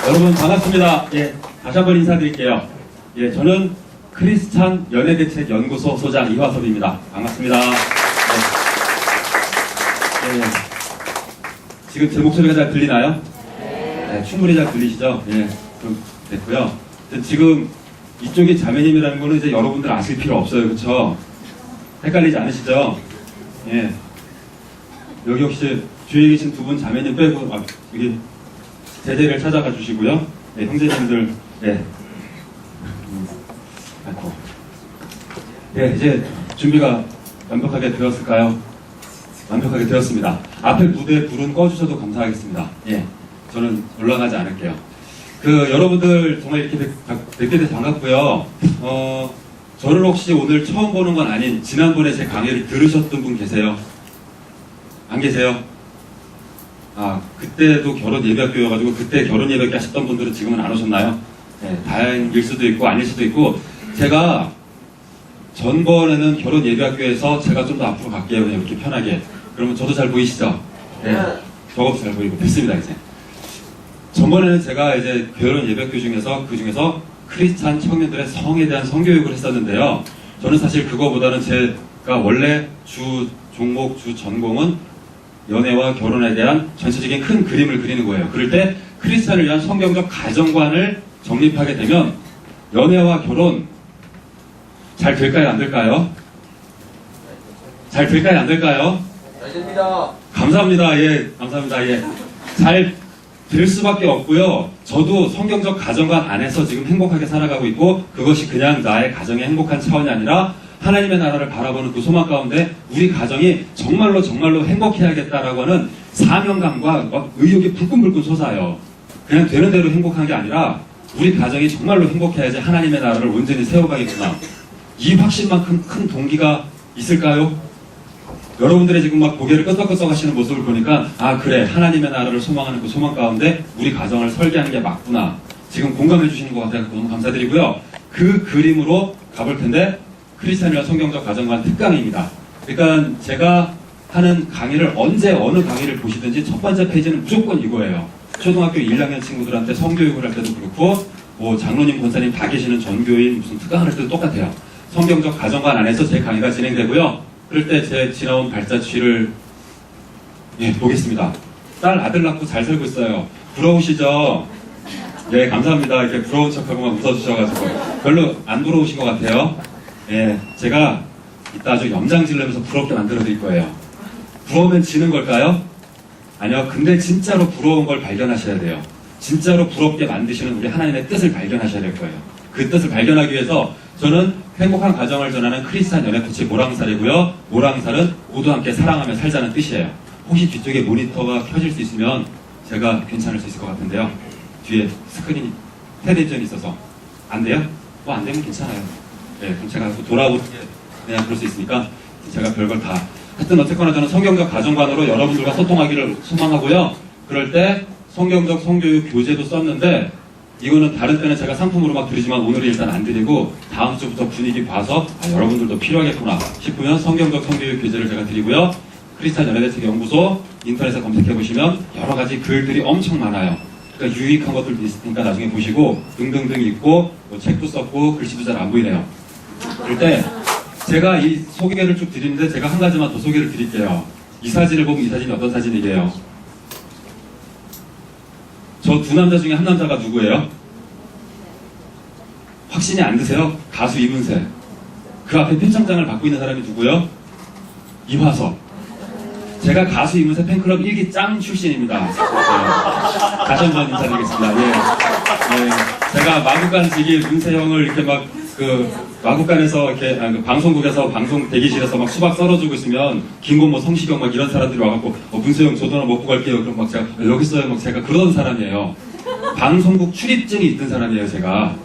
여러분 반갑습니다. 예, 다시 한번 인사드릴게요. 예, 저는 크리스찬 연예대책연구소 소장 이화섭입니다. 반갑습니다. 예, 지금 제 목소리가 잘 들리나요? 네, 충분히 잘 들리시죠? 예, 그럼 됐고요. 지금 이쪽이 자매님이라는 거는 이제 여러분들 아실 필요 없어요. 그쵸? 헷갈리지 않으시죠? 예. 여기 혹시 주위에 계신 두 분 자매님 빼고, 여기 제자리를 찾아가 주시고요. 네, 형제님들, 네. 아이고. 네, 이제 준비가 완벽하게 되었을까요? 완벽하게 되었습니다. 앞에 무대 불은 꺼주셔도 감사하겠습니다. 예. 저는 올라가지 않을게요. 여러분들 정말 이렇게 뵙게 돼서 반갑고요. 저를 혹시 오늘 처음 보는 건 아닌 지난번에 제 강의를 들으셨던 분 계세요? 안 계세요? 그때도 결혼 예배학교여가지고 그때 결혼 예배학교 하셨던 분들은 지금은 안 오셨나요? 네, 다행일 수도 있고 아닐 수도 있고 제가 전번에는 결혼 예배학교에서 제가 좀 더 앞으로 갈게요. 그냥 이렇게 편하게. 그러면 저도 잘 보이시죠? 네. 저것도 잘 보이고 됐습니다 이제. 전번에는 제가 이제 결혼 예배학교 중에서 그 중에서 크리스찬 청년들의 성에 대한 성교육을 했었는데요. 저는 사실 그거보다는 제가 원래 주 종목, 주 전공은 연애와 결혼에 대한 전체적인 큰 그림을 그리는 거예요. 그럴 때 크리스찬을 위한 성경적 가정관을 정립하게 되면 연애와 결혼 잘 될까요? 안 될까요? 잘 될까요? 안 될까요? 잘 됩니다. 감사합니다. 예, 감사합니다. 예. 잘 될 수밖에 없고요. 저도 성경적 가정관 안에서 지금 행복하게 살아가고 있고 그것이 그냥 나의 가정의 행복한 차원이 아니라 하나님의 나라를 바라보는 그 소망 가운데 우리 가정이 정말로 행복해야겠다라고 하는 사명감과 의욕이 불끈불끈 솟아요. 그냥 되는 대로 행복한 게 아니라 우리 가정이 정말로 행복해야지 하나님의 나라를 온전히 세워가겠구나. 이 확신만큼 큰 동기가 있을까요? 여러분들의 지금 막 고개를 끄덕끄덕 하시는 모습을 보니까 그래 하나님의 나라를 소망하는 그 소망 가운데 우리 가정을 설계하는 게 맞구나. 지금 공감해 주시는 것 같아서 너무 감사드리고요. 그 그림으로 가볼 텐데 크리스찬이와 성경적 가정관 특강입니다. 그러니까 제가 하는 강의를 언제 어느 강의를 보시든지 첫 번째 페이지는 무조건 이거예요. 초등학교 1학년 친구들한테 성교육을 할 때도 그렇고 뭐 장로님, 권사님 다 계시는 전교인 무슨 특강을 할 때도 똑같아요. 성경적 가정관 안에서 제 강의가 진행되고요. 그럴 때 제 지나온 발자취를 보겠습니다. 딸 아들 낳고 잘 살고 있어요. 부러우시죠? 예, 감사합니다. 이렇게 부러운 척하고 막 웃어주셔가지고 별로 안 부러우신 것 같아요. 예, 제가 이따 아주 염장질르면서 부럽게 만들어 드릴 거예요. 부러우면 지는 걸까요? 아니요. 근데 진짜로 부러운 걸 발견하셔야 돼요. 진짜로 부럽게 만드시는 우리 하나님의 뜻을 발견하셔야 될 거예요. 그 뜻을 발견하기 위해서 저는 행복한 가정을 전하는 크리스찬 연애코치 모랑살이고요. 모랑살은 모두 함께 사랑하며 살자는 뜻이에요. 혹시 뒤쪽에 모니터가 켜질 수 있으면 제가 괜찮을 수 있을 것 같은데요. 뒤에 스크린 텔레비전이 있어서 안 돼요? 안 되면 괜찮아요. 네, 그럼 제가 돌아오게 그냥 그럴 수 있으니까 제가 별걸 다 하여튼 어쨌거나 저는 성경적 가정관으로 여러분들과 소통하기를 소망하고요. 그럴 때 성경적 성교육 교재도 썼는데 이거는 다른 때는 제가 상품으로 막 드리지만 오늘은 일단 안 드리고 다음 주부터 분위기 봐서 여러분들도 필요하겠구나 싶으면 성경적 성교육 교재를 제가 드리고요. 크리스찬 연예대책 연구소 인터넷에 검색해보시면 여러 가지 글들이 엄청 많아요. 그러니까 유익한 것들도 있으니까 나중에 보시고 등등등 읽고 뭐 책도 썼고 글씨도 잘 안 보이네요. 그럴 때 제가 이 소개를 쭉 드리는데 제가 한 가지만 더 소개를 드릴게요. 이 사진을 보면 이 사진이 어떤 사진이게요? 저 두 남자 중에 한 남자가 누구예요? 확신이 안 드세요? 가수 이문세. 그 앞에 표창장을 받고 있는 사람이 누구요? 이화섭. 제가 가수 이문세 팬클럽 1기 짱 출신입니다. 네. 다시 한번 인사드리겠습니다. 예. 제가 마구간지기 문세 형을 이렇게 막 마구간에서 이렇게 방송국에서 방송 대기실에서 막 수박 썰어주고 있으면 김건모, 성시경 막 이런 사람들이 와갖고 문세 형 저도 하나 먹고 갈게요. 그럼 막 제가 여기 있어요. 막 제가 그러던 사람이에요. 방송국 출입증이 있던 사람이에요. 제가.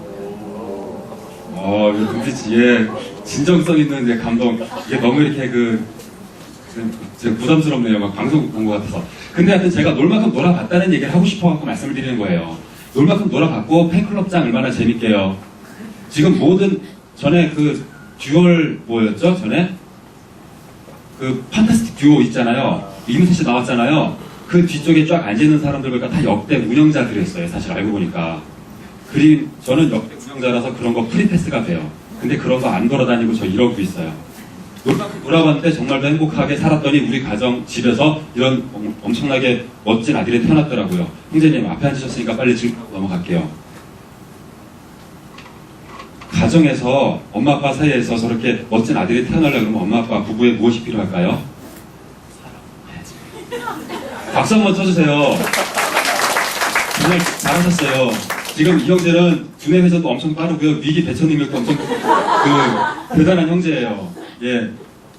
이거 눈빛이 진정성 있는 감동. 이게 너무 이렇게 부담스럽네요. 막 방송국 본 것 같아서. 근데 하여튼 제가 놀만큼 놀아봤다는 얘기를 하고 싶어갖고 말씀을 드리는 거예요. 놀만큼 놀아봤고 팬클럽장 얼마나 재밌게요. 지금 모든 전에 듀얼 뭐였죠? 전에 판타스틱 듀오 있잖아요. 이문세 씨 나왔잖아요. 그 뒤쪽에 쫙 앉아있는 사람들 보니까 다 역대 운영자들이었어요. 사실 알고 보니까. 저는 역대 운영자라서 그런 거 프리패스가 돼요. 근데 그런 거 안 돌아다니고 저 이러고 있어요. 놀아봤는데 정말로 행복하게 살았더니 우리 가정, 집에서 이런 엄청나게 멋진 아들이 태어났더라고요. 형제님 앞에 앉으셨으니까 빨리 질문 넘어갈게요. 가정에서 엄마 아빠 사이에서 저렇게 멋진 아들이 태어나려고 그러면 엄마 아빠 부부에 무엇이 필요할까요? 박수 한번 쳐주세요. 정말 잘하셨어요. 지금 이 형제는 두뇌 회전도 엄청 빠르고요. 위기 대처 능력도 엄청 대단한 형제예요. 예,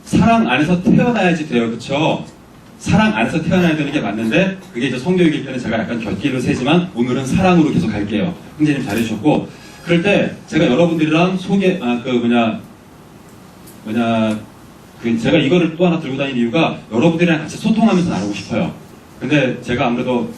사랑 안에서 태어나야지 돼요. 그쵸? 사랑 안에서 태어나야 되는 게 맞는데 그게 이제 성교육일 때는 제가 약간 곁길로 세지만 오늘은 사랑으로 계속 갈게요. 형제님 잘해주셨고 그럴 때 제가 여러분들이랑 제가 이거를 또 하나 들고 다니는 이유가 여러분들이랑 같이 소통하면서 나누고 싶어요. 근데 제가 아무래도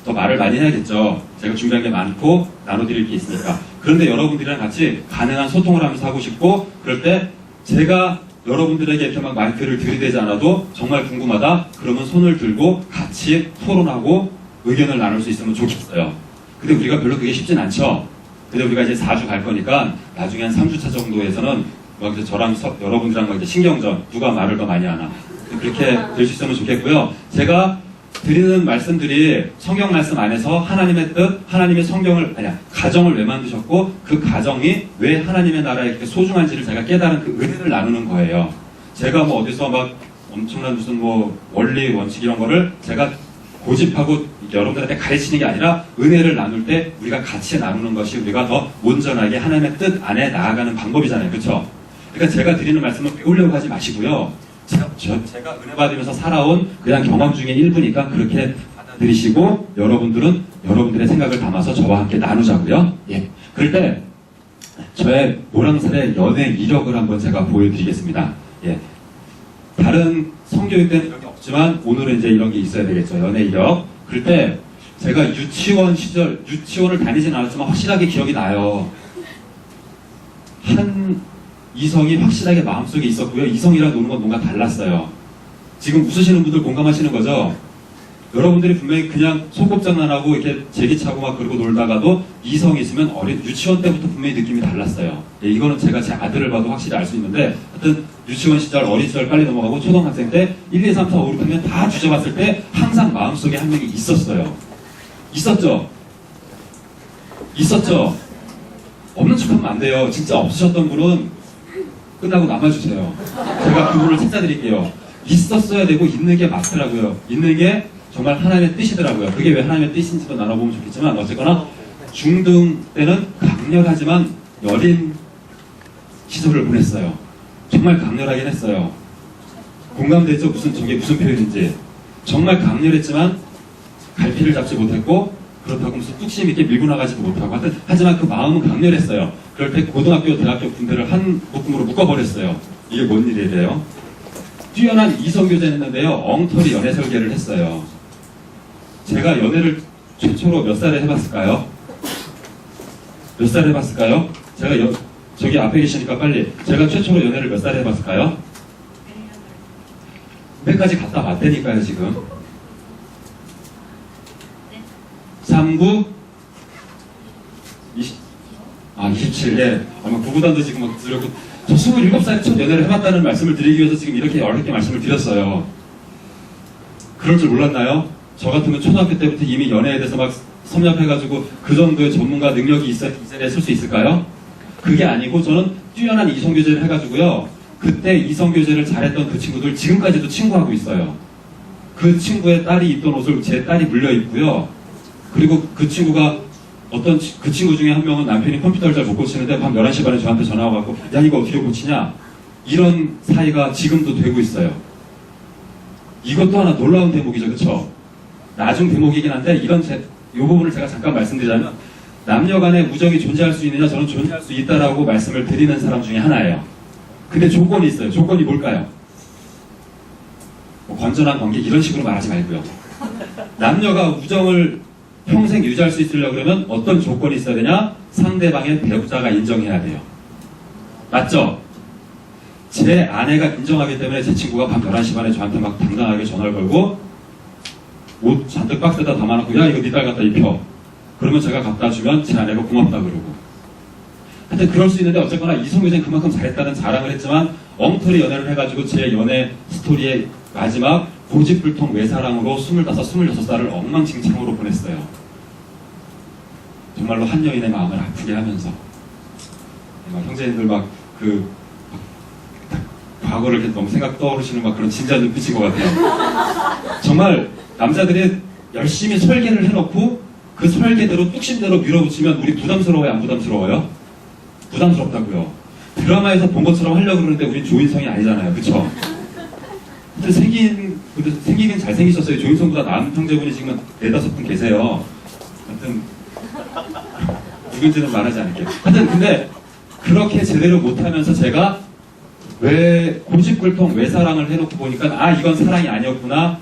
더 말을 많이 해야겠죠. 제가 준비한 게 많고 나눠드릴 게 있으니까. 그런데 여러분들이랑 같이 가능한 소통을 하면서 하고 싶고 그럴 때 제가 여러분들에게 이렇게 막 마이크를 들이대지 않아도 정말 궁금하다? 그러면 손을 들고 같이 토론하고 의견을 나눌 수 있으면 좋겠어요. 근데 우리가 별로 그게 쉽진 않죠. 근데 우리가 이제 4주 갈 거니까 나중에 한 3주차 정도에서는 막 이제 저랑 여러분들이랑 막 이제 신경전 누가 말을 더 많이 하나 그렇게 될 수 있으면 좋겠고요. 제가 드리는 말씀들이 성경 말씀 안에서 하나님의 뜻, 하나님의 가정을 왜 만드셨고 그 가정이 왜 하나님의 나라에 이렇게 소중한지를 제가 깨달은 그 은혜를 나누는 거예요. 제가 뭐 어디서 막 엄청난 무슨 뭐 원리, 원칙 이런 거를 제가 고집하고 여러분들한테 가르치는 게 아니라 은혜를 나눌 때 우리가 같이 나누는 것이 우리가 더 온전하게 하나님의 뜻 안에 나아가는 방법이잖아요. 그렇죠? 그러니까 제가 드리는 말씀은 배우려고 하지 마시고요. 제가 은혜 받으면서 살아온 그냥 경험 중에 일부니까 그렇게 받아들이시고 여러분들은 여러분들의 생각을 담아서 저와 함께 나누자고요. 예. 그럴 때 저의 모랑살의 연애 이력을 한번 제가 보여드리겠습니다. 예. 다른 성교육 때는 이런 게 없지만 오늘은 이제 이런 게 있어야 되겠죠. 연애 이력. 그럴 때 제가 유치원 시절, 유치원을 다니진 않았지만 확실하게 기억이 나요. 한 이성이 확실하게 마음속에 있었고요. 이성이랑 노는 건 뭔가 달랐어요. 지금 웃으시는 분들 공감하시는 거죠? 여러분들이 분명히 그냥 소꿉장난하고 이렇게 제기차고 막 그러고 놀다가도 이성이 있으면 유치원 때부터 분명히 느낌이 달랐어요. 예, 이거는 제가 제 아들을 봐도 확실히 알 수 있는데 하여튼 유치원 시절, 어린 시절 빨리 넘어가고 초등학생 때 1, 2, 3, 4, 5, 6학년 다 뒤져봤을 때 항상 마음속에 한 명이 있었어요. 있었죠? 있었죠? 없는 척하면 안 돼요. 진짜 없으셨던 분은 끝나고 남아주세요. 제가 그분을 찾아드릴게요. 있었어야 되고 있는 게 맞더라고요. 있는 게 정말 하나님의 뜻이더라고요. 그게 왜 하나님의 뜻인지도 나눠보면 좋겠지만 어쨌거나 중등 때는 강렬하지만 여린 시절을 보냈어요. 정말 강렬하긴 했어요. 공감되죠? 저게 무슨 표현인지. 정말 강렬했지만 갈피를 잡지 못했고 그렇다고 무슨 뚝심 있게 밀고 나가지도 못하고 하지만 그 마음은 강렬했어요. 그럴 때 고등학교, 대학교 군대를 한 묶음으로 묶어버렸어요. 이게 뭔 일이래요? 뛰어난 이성교제를 했는데요. 엉터리 연애 설계를 했어요. 제가 연애를 최초로 몇 살에 해봤을까요? 몇 살에 해봤을까요? 제가 저기 앞에 계시니까 빨리. 제가 최초로 연애를 몇 살에 해봤을까요? 몇까지 갔다 왔다니까요, 지금. 39? 27. 예. 아마 구구단도 지금 막 들었고. 저 27살에 첫 연애를 해봤다는 말씀을 드리기 위해서 지금 이렇게 어렵게 말씀을 드렸어요. 그럴 줄 몰랐나요? 저 같으면 초등학교 때부터 이미 연애에 대해서 막 섭렵해가지고 그 정도의 전문가 능력이 있어야 이 자리에 쓸 수 있을까요? 그게 아니고 저는 뛰어난 이성교제를 해가지고요. 그때 이성교제를 잘했던 그 친구들 지금까지도 친구하고 있어요. 그 친구의 딸이 입던 옷을 제 딸이 물려 입고요. 그리고 그 친구가 그 친구 중에 한 명은 남편이 컴퓨터를 잘 못 고치는데 밤 11시 반에 저한테 전화 와갖고 야 이거 어떻게 고치냐? 이런 사이가 지금도 되고 있어요. 이것도 하나 놀라운 대목이죠. 그쵸? 나중 대목이긴 한데 이 부분을 제가 잠깐 말씀드리자면 남녀 간의 우정이 존재할 수 있느냐? 저는 존재할 수 있다라고 말씀을 드리는 사람 중에 하나예요. 근데 조건이 있어요. 조건이 뭘까요? 뭐 건전한 관계 이런 식으로 말하지 말고요. 남녀가 우정을 평생 유지할 수 있으려고 그러면 어떤 조건이 있어야 되냐? 상대방의 배우자가 인정해야 돼요. 맞죠? 제 아내가 인정하기 때문에 제 친구가 밤 11시 반에 저한테 막 당당하게 전화를 걸고 옷 잔뜩 박스에다 담아놓고 야 이거 네 딸 갖다 입혀. 그러면 제가 갖다 주면 제 아내가 고맙다 그러고. 하여튼 그럴 수 있는데 어쨌거나 이성규 씨는 그만큼 잘했다는 자랑을 했지만 엉터리 연애를 해가지고 제 연애 스토리의 마지막 고집불통 외사랑으로 25, 26살을 엉망진창으로 보냈어요. 정말로 한 여인의 마음을 아프게 하면서 막 형제님들 과거를 이렇게 너무 생각 떠오르시는 막 그런 진지한 눈빛인 것 같아요. 정말 남자들이 열심히 설계를 해놓고 그 설계대로 뚝심대로 밀어붙이면 우리 부담스러워요, 안 부담스러워요? 부담스럽다고요. 드라마에서 본 것처럼 하려고 그러는데 우린 조인성이 아니잖아요, 그쵸? 근데 생기긴 잘생기셨어요. 조인성보다 나은 형제분이 지금 4-5분 계세요. 하여튼 누군지는 말하지 않을게요. 하여튼 근데 그렇게 제대로 못하면서 제가 왜 고집불통 외사랑을 해놓고 보니까 아 이건 사랑이 아니었구나.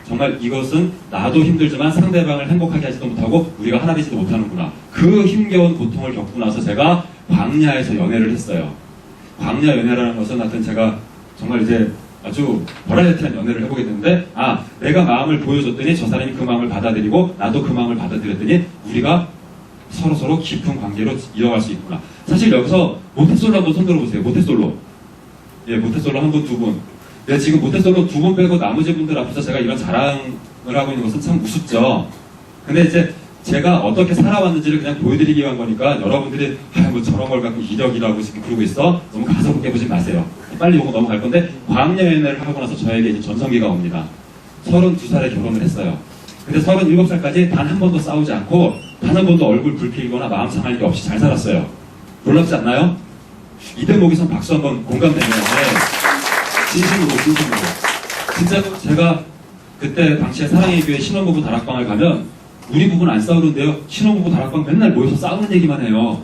정말 이것은 나도 힘들지만 상대방을 행복하게 하지도 못하고 우리가 하나 되지도 못하는구나. 그 힘겨운 고통을 겪고 나서 제가 광야에서 연애를 했어요. 광야 연애라는 것은 하여튼 제가 정말 이제 아주 버라이어티한 연애를 해보게 됐는데 아 내가 마음을 보여줬더니 저 사람이 그 마음을 받아들이고 나도 그 마음을 받아들였더니 우리가 서로서로 깊은 관계로 이어갈 수 있구나. 사실 여기서 모태솔로 한번 손 들어보세요. 모태솔로. 예, 모태솔로 한 분, 두 분. 예, 지금 모태솔로 2분 빼고 나머지 분들 앞에서 제가 이런 자랑을 하고 있는 것은 참 우습죠. 근데 이제 제가 어떻게 살아왔는지를 그냥 보여드리기 위한 거니까 여러분들이 뭐 저런 걸 갖고 이력이라고 지금 그러고 있어. 너무 가소롭게 보지 마세요. 빨리 요거 넘어갈 건데 광야 연애를 하고 나서 저에게 이제 전성기가 옵니다. 32살에 결혼을 했어요. 근데 37살까지 단 한 번도 싸우지 않고 단 한 번도 얼굴 붉히거나 마음 상할 게 없이 잘 살았어요. 놀랍지 않나요? 이 대목에선 박수 한번 공감되네요. 네. 진심으로. 진짜로 제가 그때 당시에 사랑의 교회 신혼부부 다락방을 가면 우리 부부는 안 싸우는데요. 신혼부부 다락방 맨날 모여서 싸우는 얘기만 해요.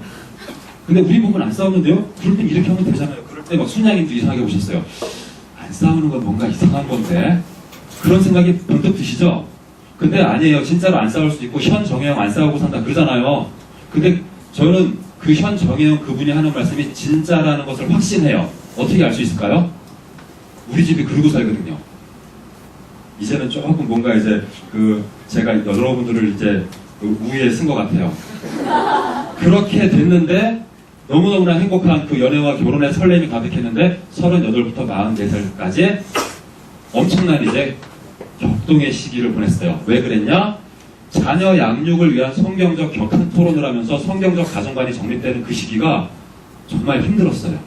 근데 우리 부부는 안 싸우는데요. 그럴 땐 이렇게 하면 되잖아요. 그럴 때 막 순양님도 이상하게 보셨어요. 안 싸우는 건 뭔가 이상한 건데 그런 생각이 번뜩 드시죠? 근데 아니에요. 진짜로 안 싸울 수 있고 현 정혜영 안 싸우고 산다 그러잖아요. 근데 저는 그 현 정혜영 그분이 하는 말씀이 진짜라는 것을 확신해요. 어떻게 알 수 있을까요? 우리 집이 그러고 살거든요. 이제는 조금 뭔가 이제 제가 여러분들을 이제 우위에 쓴 것 같아요. 그렇게 됐는데 너무너무나 행복한 그 연애와 결혼의 설렘이 가득했는데 38부터 44살까지 엄청난 이제 격동의 시기를 보냈어요. 왜 그랬냐? 자녀 양육을 위한 성경적 격한 토론을 하면서 성경적 가정관이 정립되는 그 시기가 정말 힘들었어요.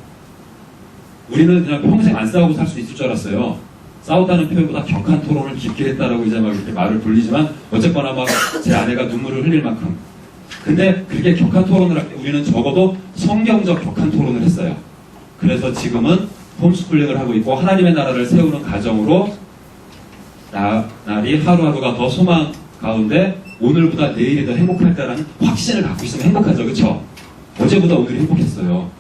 우리는 그냥 평생 안 싸우고 살 수 있을 줄 알았어요. 싸웠다는 표현보다 격한 토론을 깊게 했다라고 이제 막 이렇게 말을 돌리지만 어쨌거나 막 제 아내가 눈물을 흘릴 만큼. 근데 그렇게 격한 토론을 할 때 우리는 적어도 성경적 격한 토론을 했어요. 그래서 지금은 홈스쿨링을 하고 있고 하나님의 나라를 세우는 가정으로 날이 하루하루가 더 소망 가운데 오늘보다 내일이 더 행복할 거라는 확신을 갖고 있으면 행복하죠. 그쵸? 어제보다 오늘이 행복했어요.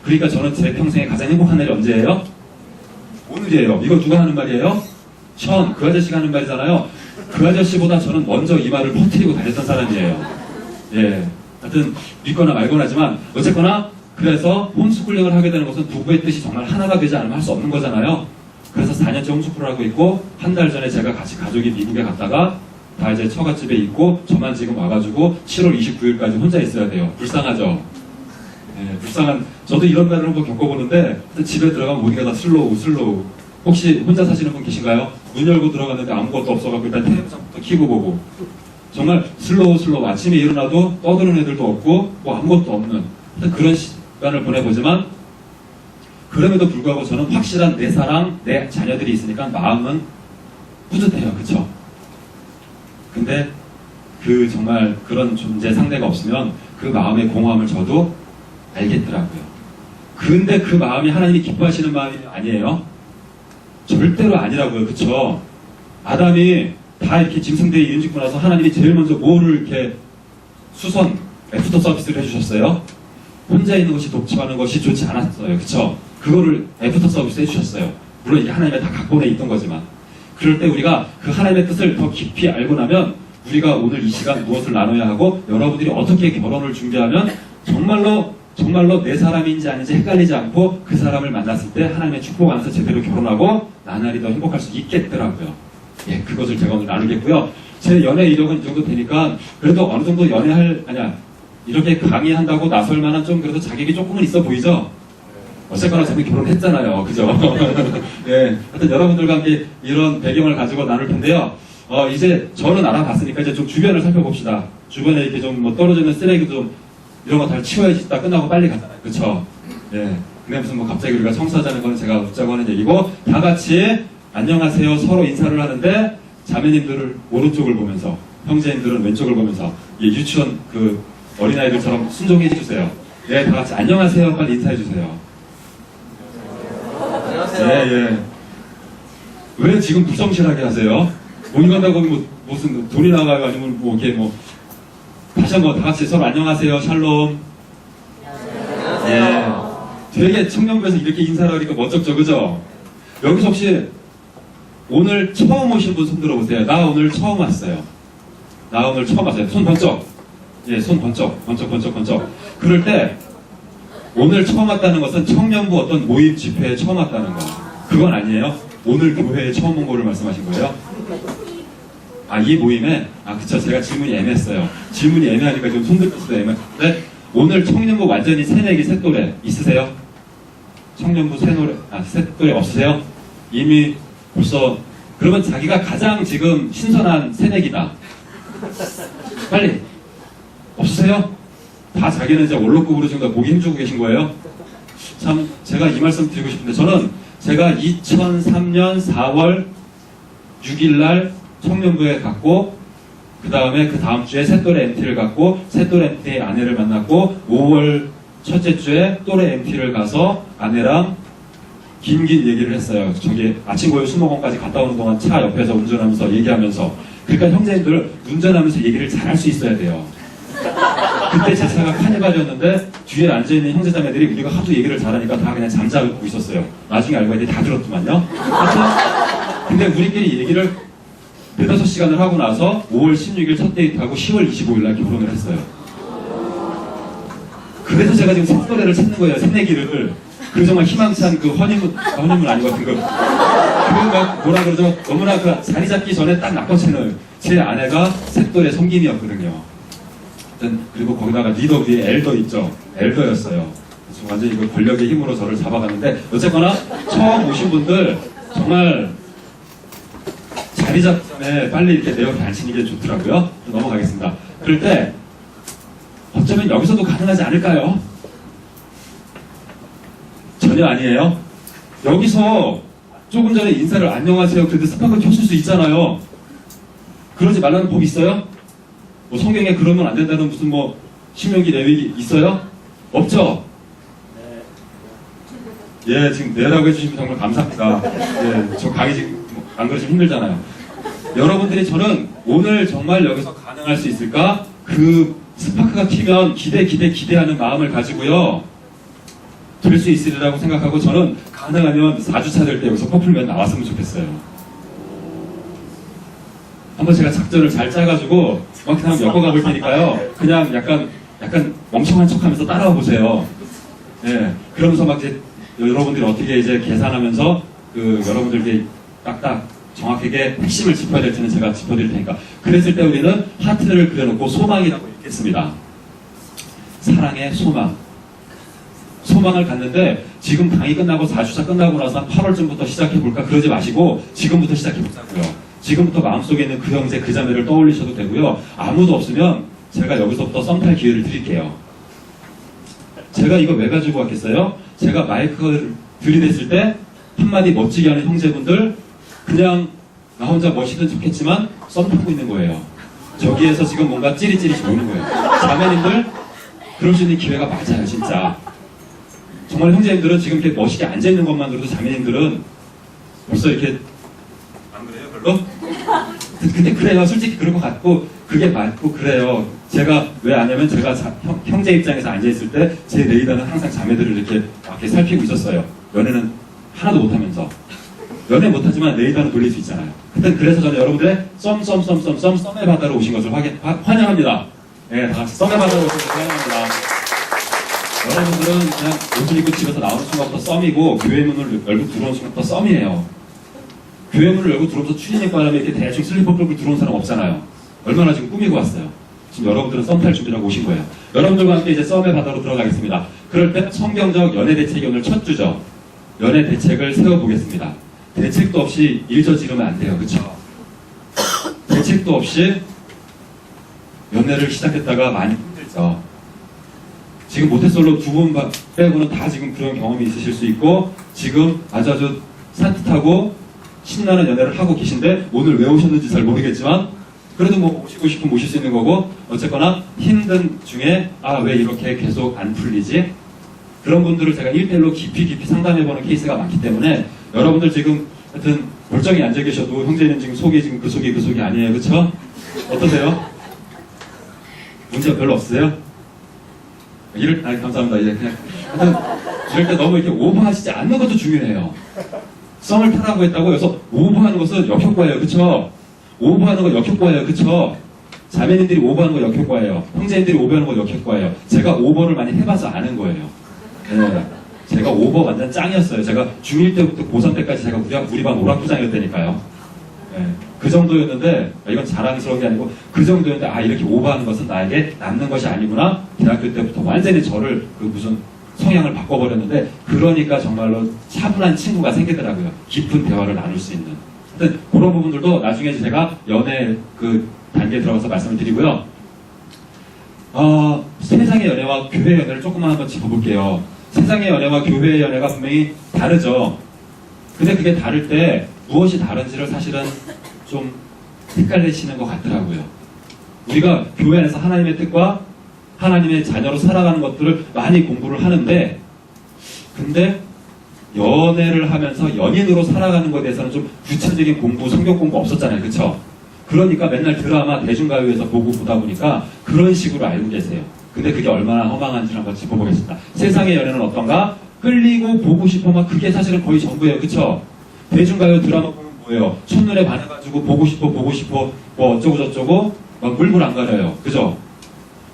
그러니까 저는 제 평생에 가장 행복한 날이 언제예요? 오늘이에요. 이거 누가 하는 말이에요? 그 아저씨가 하는 말이잖아요. 그 아저씨보다 저는 먼저 이 말을 퍼뜨리고 다녔던 사람이에요. 예. 하여튼 믿거나 말거나지만 어쨌거나 그래서 홈스쿨링을 하게 되는 것은 부부의 뜻이 정말 하나가 되지 않으면 할 수 없는 거잖아요. 그래서 4년째 홈스쿨을 하고 있고 한 달 전에 제가 같이 가족이 미국에 갔다가 다 이제 처갓집에 있고 저만 지금 와가지고 7월 29일까지 혼자 있어야 돼요. 불쌍하죠? 예, 불쌍한 저도 이런 날을 한번 겪어보는데 집에 들어가면 모기가 다 슬로우 혹시 혼자 사시는 분 계신가요? 문 열고 들어갔는데 아무것도 없어갖고 일단 텔레비전부터 켜고 보고 정말 슬로우 아침에 일어나도 떠드는 애들도 없고 뭐 아무것도 없는 그런 시간을 보내보지만 그럼에도 불구하고 저는 확실한 내 사랑, 내 자녀들이 있으니까 마음은 뿌듯해요. 그쵸? 근데 정말 그런 존재 상대가 없으면 그 마음의 공허함을 저도 알겠더라고요. 근데 그 마음이 하나님이 기뻐하시는 마음이 아니에요. 절대로 아니라고요. 그쵸? 아담이 다 이렇게 짐승대에 이은짓고 나서 하나님이 제일 먼저 뭐를 이렇게 애프터 서비스를 해주셨어요? 혼자 있는 것이 독점하는 것이 좋지 않았어요. 그쵸? 그거를 애프터 서비스 해주셨어요. 물론 이게 하나님의 다 각본에 있던 거지만. 그럴 때 우리가 그 하나님의 뜻을 더 깊이 알고 나면 우리가 오늘 이 시간 무엇을 나눠야 하고 여러분들이 어떻게 결혼을 준비하면 정말로 내 사람인지 아닌지 헷갈리지 않고 그 사람을 만났을 때 하나님의 축복 안에서 제대로 결혼하고 나날이 더 행복할 수 있겠더라고요. 예, 그것을 제가 오늘 나누겠고요. 제 연애 이력은 이 정도 되니까 그래도 어느 정도 이렇게 강의한다고 나설 만한 좀 그래도 자격이 조금은 있어 보이죠? 어쨌거나 저는 결혼했잖아요. 그죠? 예. 하여튼 여러분들과 함께 이런 배경을 가지고 나눌 텐데요. 이제 저는 알아봤으니까 이제 좀 주변을 살펴봅시다. 주변에 이렇게 좀 뭐 떨어져 있는 쓰레기도 좀 이런 거 다 치워야지 다 끝나고 빨리 가잖아요. 그쵸? 예. 근데 무슨 뭐 갑자기 우리가 청소하자는 거는 제가 웃자고 하는 얘기고 다 같이 안녕하세요 서로 인사를 하는데 자매님들을 오른쪽을 보면서 형제님들은 왼쪽을 보면서 유치원 그 어린아이들처럼 순종해 주세요. 예, 다 같이 안녕하세요 빨리 인사해 주세요. 안녕하세요. 예. 왜 지금 무성실하게 하세요? 못 간다고 뭐 무슨 돈이 나가요 아니면 뭐 이렇게 뭐 다시 한번 다 같이 서로 안녕하세요 샬롬. 예. 되게 청년부에서 이렇게 인사를 하니까 멋쩍죠, 그죠? 여기서 혹시 오늘 처음 오신 분 손 들어보세요. 나 오늘 처음 왔어요. 나 오늘 처음 왔어요. 손 번쩍. 예, 손 번쩍. 그럴 때 오늘 처음 왔다는 것은 청년부 어떤 모임 집회에 처음 왔다는 거. 그건 아니에요. 오늘 교회에 처음 온 거를 말씀하신 거예요? 이 모임에? 그쵸. 제가 질문이 애매했어요. 질문이 애매하니까 좀 손 들고 있어요. 애매한데 오늘 청년부 완전히 새내기 새또래 있으세요? 청년부 새또래 없으세요? 이미 벌써 그러면 자기가 가장 지금 신선한 새내기다. 빨리 없으세요? 다 자기는 이제 원로급으로 지금 다 목이 힘주고 계신 거예요? 참 제가 이 말씀 드리고 싶은데 저는 제가 2003년 4월 6일날 청년부에 갔고 그 다음에 그 다음 주에 새또래 MT를 갔고 새또래 MT의 아내를 만났고 5월 첫째 주에 또래 MT를 가서 아내랑 긴 얘기를 했어요. 저기 아침고요 수목원까지 갔다 오는 동안 차 옆에서 운전하면서 얘기하면서 그러니까 형제님들 운전하면서 얘기를 잘 할 수 있어야 돼요. 그때 제 차가 카니발이었는데 뒤에 앉아있는 형제자매들이 우리가 하도 얘기를 잘하니까 다 그냥 잠자고 있었어요. 나중에 알고 봤더니 다 들었더만요. 하여튼 근데 우리끼리 얘기를 4-5시간을 하고 나서 5월 16일 첫 데이트하고 10월 25일날 결혼을 했어요. 그래서 제가 지금 새또래를 찾는 거예요. 새내기를. 그 정말 희망찬 그 허니문 아니고 같은 막 뭐라 그러죠? 너무나 그 자리 잡기 전에 딱 낚아채는 제 아내가 새또래 섬김이었거든요. 그리고 거기다가 리더 위에 엘더 있죠? 엘더였어요. 그래서 완전히 그 권력의 힘으로 저를 잡아갔는데 어쨌거나 처음 오신 분들 정말 자리 잡에 빨리 이렇게 내 옆에 앉히는 게 좋더라고요. 넘어가겠습니다. 그럴 때 어쩌면 여기서도 가능하지 않을까요? 전혀 아니에요. 여기서 조금 전에 인사를 안녕하세요. 그래도 스파크 켰을 수 있잖아요. 그러지 말라는 법 있어요? 뭐 성경에 그러면 안 된다는 무슨 뭐 신명기 내역이 있어요? 없죠? 예, 지금 네라고 해주시면 정말 감사합니다. 예, 저 강의 지금 안 그러시면 힘들잖아요. 여러분들이 저는 오늘 정말 여기서 가능할 수 있을까? 그 스파크가 튀면 기대하는 마음을 가지고요. 될 수 있으리라고 생각하고 저는 가능하면 4주차 될 때 여기서 커플면 나왔으면 좋겠어요. 한번 제가 작전을 잘 짜가지고 막 그냥 엮어가 볼 테니까요. 그냥 약간 멍청한 척하면서 따라와 보세요. 예, 그러면서 막 이제 여러분들이 어떻게 이제 계산하면서 그 여러분들께 딱딱 정확하게 핵심을 짚어야 될지는 제가 짚어드릴 테니까. 그랬을 때 우리는 하트를 그려놓고 소망이라고 읽겠습니다. 사랑의 소망. 소망을 갖는데 지금 강의 끝나고 4주차 끝나고 나서 한 8월쯤부터 시작해볼까 그러지 마시고 지금부터 시작해보자고요. 지금부터 마음속에 있는 그 형제 그 자매를 떠올리셔도 되고요. 아무도 없으면 제가 여기서부터 썸 탈 기회를 드릴게요. 제가 이거 왜 가지고 왔겠어요? 제가 마이크를 들이댔을 때 한마디 멋지게 하는 형제분들 그냥 나 혼자 멋있는 척했지만 썸 타고 있는 거예요. 저기에서 지금 뭔가 찌릿찌릿 보이는 거예요. 자매님들 그럴 수 있는 기회가 맞아요 진짜. 정말 형제님들은 지금 이렇게 멋있게 앉아있는 것만으로도 자매님들은 벌써 이렇게 안 그래요 별로? 근데 그래요. 솔직히 그럴 것 같고 그게 맞고 그래요. 제가 왜 아냐면 제가 형제 입장에서 앉아있을 때 제 레이더는 항상 자매들을 이렇게 살피고 있었어요. 연애는 하나도 못하면서. 연애 못하지만 레이더는 돌릴 수 있잖아요. 그래서 저는 여러분들의 썸의 바다로 오신 것을 환영합니다. 네, 다 같이 썸의 바다로 오신 것을 환영합니다. 여러분들은 그냥 옷을 입고 집에서 나오는 순간부터 썸이고 교회 문을 열고 들어오는 순간부터 썸이에요. 교회 문을 열고 들어오면서 추리닝 바람에 이렇게 대충 슬리퍼 끌고 들어온 사람 없잖아요. 얼마나 지금 꾸미고 왔어요. 지금 여러분들은 썸 탈 준비를 하고 오신 거예요. 여러분들과 함께 이제 썸의 바다로 들어가겠습니다. 그럴 때 성경적 연애 대책이 오늘 첫 주죠. 연애 대책을 세워보겠습니다. 대책도 없이 일 저지르면 안 돼요. 그쵸? 대책도 없이 연애를 시작했다가 많이 힘들죠. 지금 모태솔로 두 분 빼고는 다 지금 그런 경험이 있으실 수 있고 지금 아주 산뜻하고 신나는 연애를 하고 계신데 오늘 왜 오셨는지 잘 모르겠지만 그래도 뭐 오시고 싶으면 모실 수 있는 거고 어쨌거나 힘든 중에 왜 이렇게 계속 안 풀리지? 그런 분들을 제가 1대1로 깊이 상담해보는 케이스가 많기 때문에 여러분들 지금 하여튼 멀쩡히 앉아 계셔도 형제는 지금 속이 지금 그 속이 아니에요. 그쵸? 어떠세요? 문제가 별로 없으세요? 감사합니다. 이제 그냥 하여튼 이럴 때 너무 이렇게 오버하시지 않는 것도 중요해요. 썸을 타라고 했다고 여기서 오버하는 것은 역효과예요. 그쵸? 오버하는 거 역효과예요. 그쵸? 자매님들이 오버하는 거 역효과예요. 형제님들이 오버하는 거 역효과예요. 제가 오버를 많이 해봐서 아는 거예요. 네. 제가 오버 완전 짱이었어요. 제가 중1 때부터 고3 때까지 제가 우리 반 오락부장이었다니까요. 네. 그 정도였는데, 이건 자랑스러운 게 아니고, 그 정도였는데, 이렇게 오버하는 것은 나에게 남는 것이 아니구나. 대학교 때부터 완전히 저를 무슨 성향을 바꿔버렸는데, 그러니까 정말로 차분한 친구가 생기더라고요. 깊은 대화를 나눌 수 있는. 하여튼, 그런 부분들도 나중에 제가 연애 그 단계에 들어가서 말씀을 드리고요. 세상의 연애와 교회 연애를 조금만 한번 짚어볼게요. 세상의 연애와 교회의 연애가 분명히 다르죠. 근데 그게 다를 때 무엇이 다른지를 사실은 좀 헷갈리시는 것 같더라고요. 우리가 교회 안에서 하나님의 뜻과 하나님의 자녀로 살아가는 것들을 많이 공부를 하는데 근데 연애를 하면서 연인으로 살아가는 것에 대해서는 좀 구체적인 공부, 성경 공부 없었잖아요. 그쵸? 그러니까 맨날 드라마, 대중가요에서 보다 보니까 그런 식으로 알고 계세요. 근데 그게 얼마나 허망한지를 한번 짚어보겠습니다. 세상의 연애는 어떤가? 끌리고 보고 싶어만 그게 사실은 거의 전부예요. 그쵸? 대중가요 드라마 보면 뭐예요? 첫눈에 반해가지고 보고 싶어 뭐 어쩌고 저쩌고 막 물물 안 가려요. 그죠?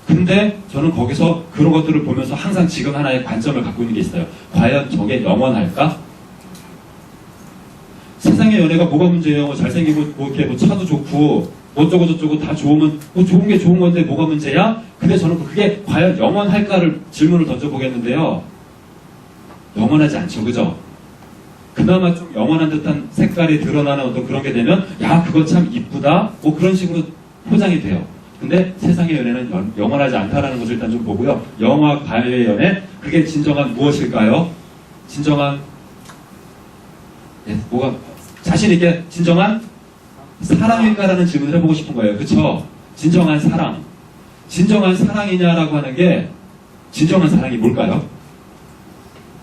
근데 저는 거기서 그런 것들을 보면서 항상 지금 하나의 관점을 갖고 있는 게 있어요. 과연 저게 영원할까? 세상의 연애가 뭐가 문제예요? 잘생기고 이렇게 차도 좋고 어쩌고 저쩌고 다 좋으면 좋은 게 좋은 건데 뭐가 문제야? 근데 저는 그게 과연 영원할까를 질문을 던져보겠는데요. 영원하지 않죠. 그죠? 그나마 좀 영원한 듯한 색깔이 드러나는 어떤 그런 게 되면 그거 참 이쁘다 뭐 그런 식으로 포장이 돼요. 근데 세상의 연애는 영원하지 않다라는 것을 일단 좀 보고요. 영화, 가요의 연애 그게 진정한 무엇일까요? 진정한 자신 있게 진정한 사랑일까라는 질문을 해보고 싶은 거예요. 그쵸? 진정한 사랑. 진정한 사랑이냐라고 하는 게 진정한 사랑이 뭘까요?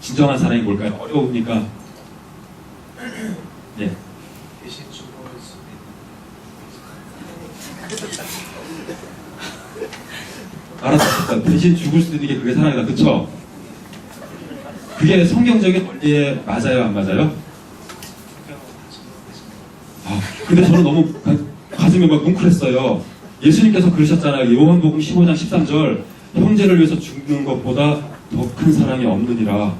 진정한 사랑이 뭘까요? 어려우니까. 예. 대신 죽어올 수 있는. 알았어. 대신 죽을 수도 있는 게 그게 사랑이다. 그쵸? 그게 성경적인 원리에 맞아요? 안 맞아요? 근데 저는 너무 가슴이 막 뭉클했어요. 예수님께서 그러셨잖아요. 요한복음 15장 13절 형제를 위해서 죽는 것보다 더 큰 사랑이 없느니라.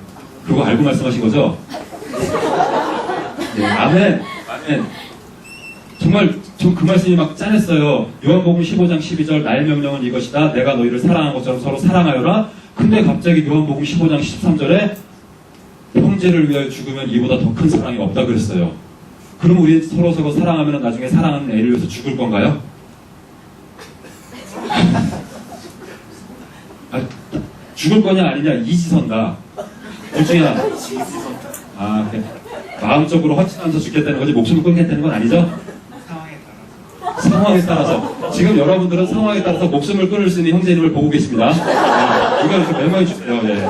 그거 알고 말씀하신 거죠? 네, 아멘. 정말 전 그 말씀이 막 짠했어요. 요한복음 15장 12절 나의 명령은 이것이다. 내가 너희를 사랑한 것처럼 서로 사랑하여라. 근데 갑자기 요한복음 15장 13절에 형제를 위하여 죽으면 이보다 더 큰 사랑이 없다 그랬어요. 그럼 우리 서로 사랑하면 나중에 사랑하는 애를 위해서 죽을 건가요? 죽을 거냐 아니냐 이지선다. 둘 중에 하나. 그래. 마음적으로 헌신하면서 죽겠다는 거지 목숨을 끊겠다는 건 아니죠? 상황에 따라서. 지금 여러분들은 상황에 따라서 목숨을 끊을 수 있는 형제님을 보고 계십니다. 이걸 좀 멸망해 주세요. 예.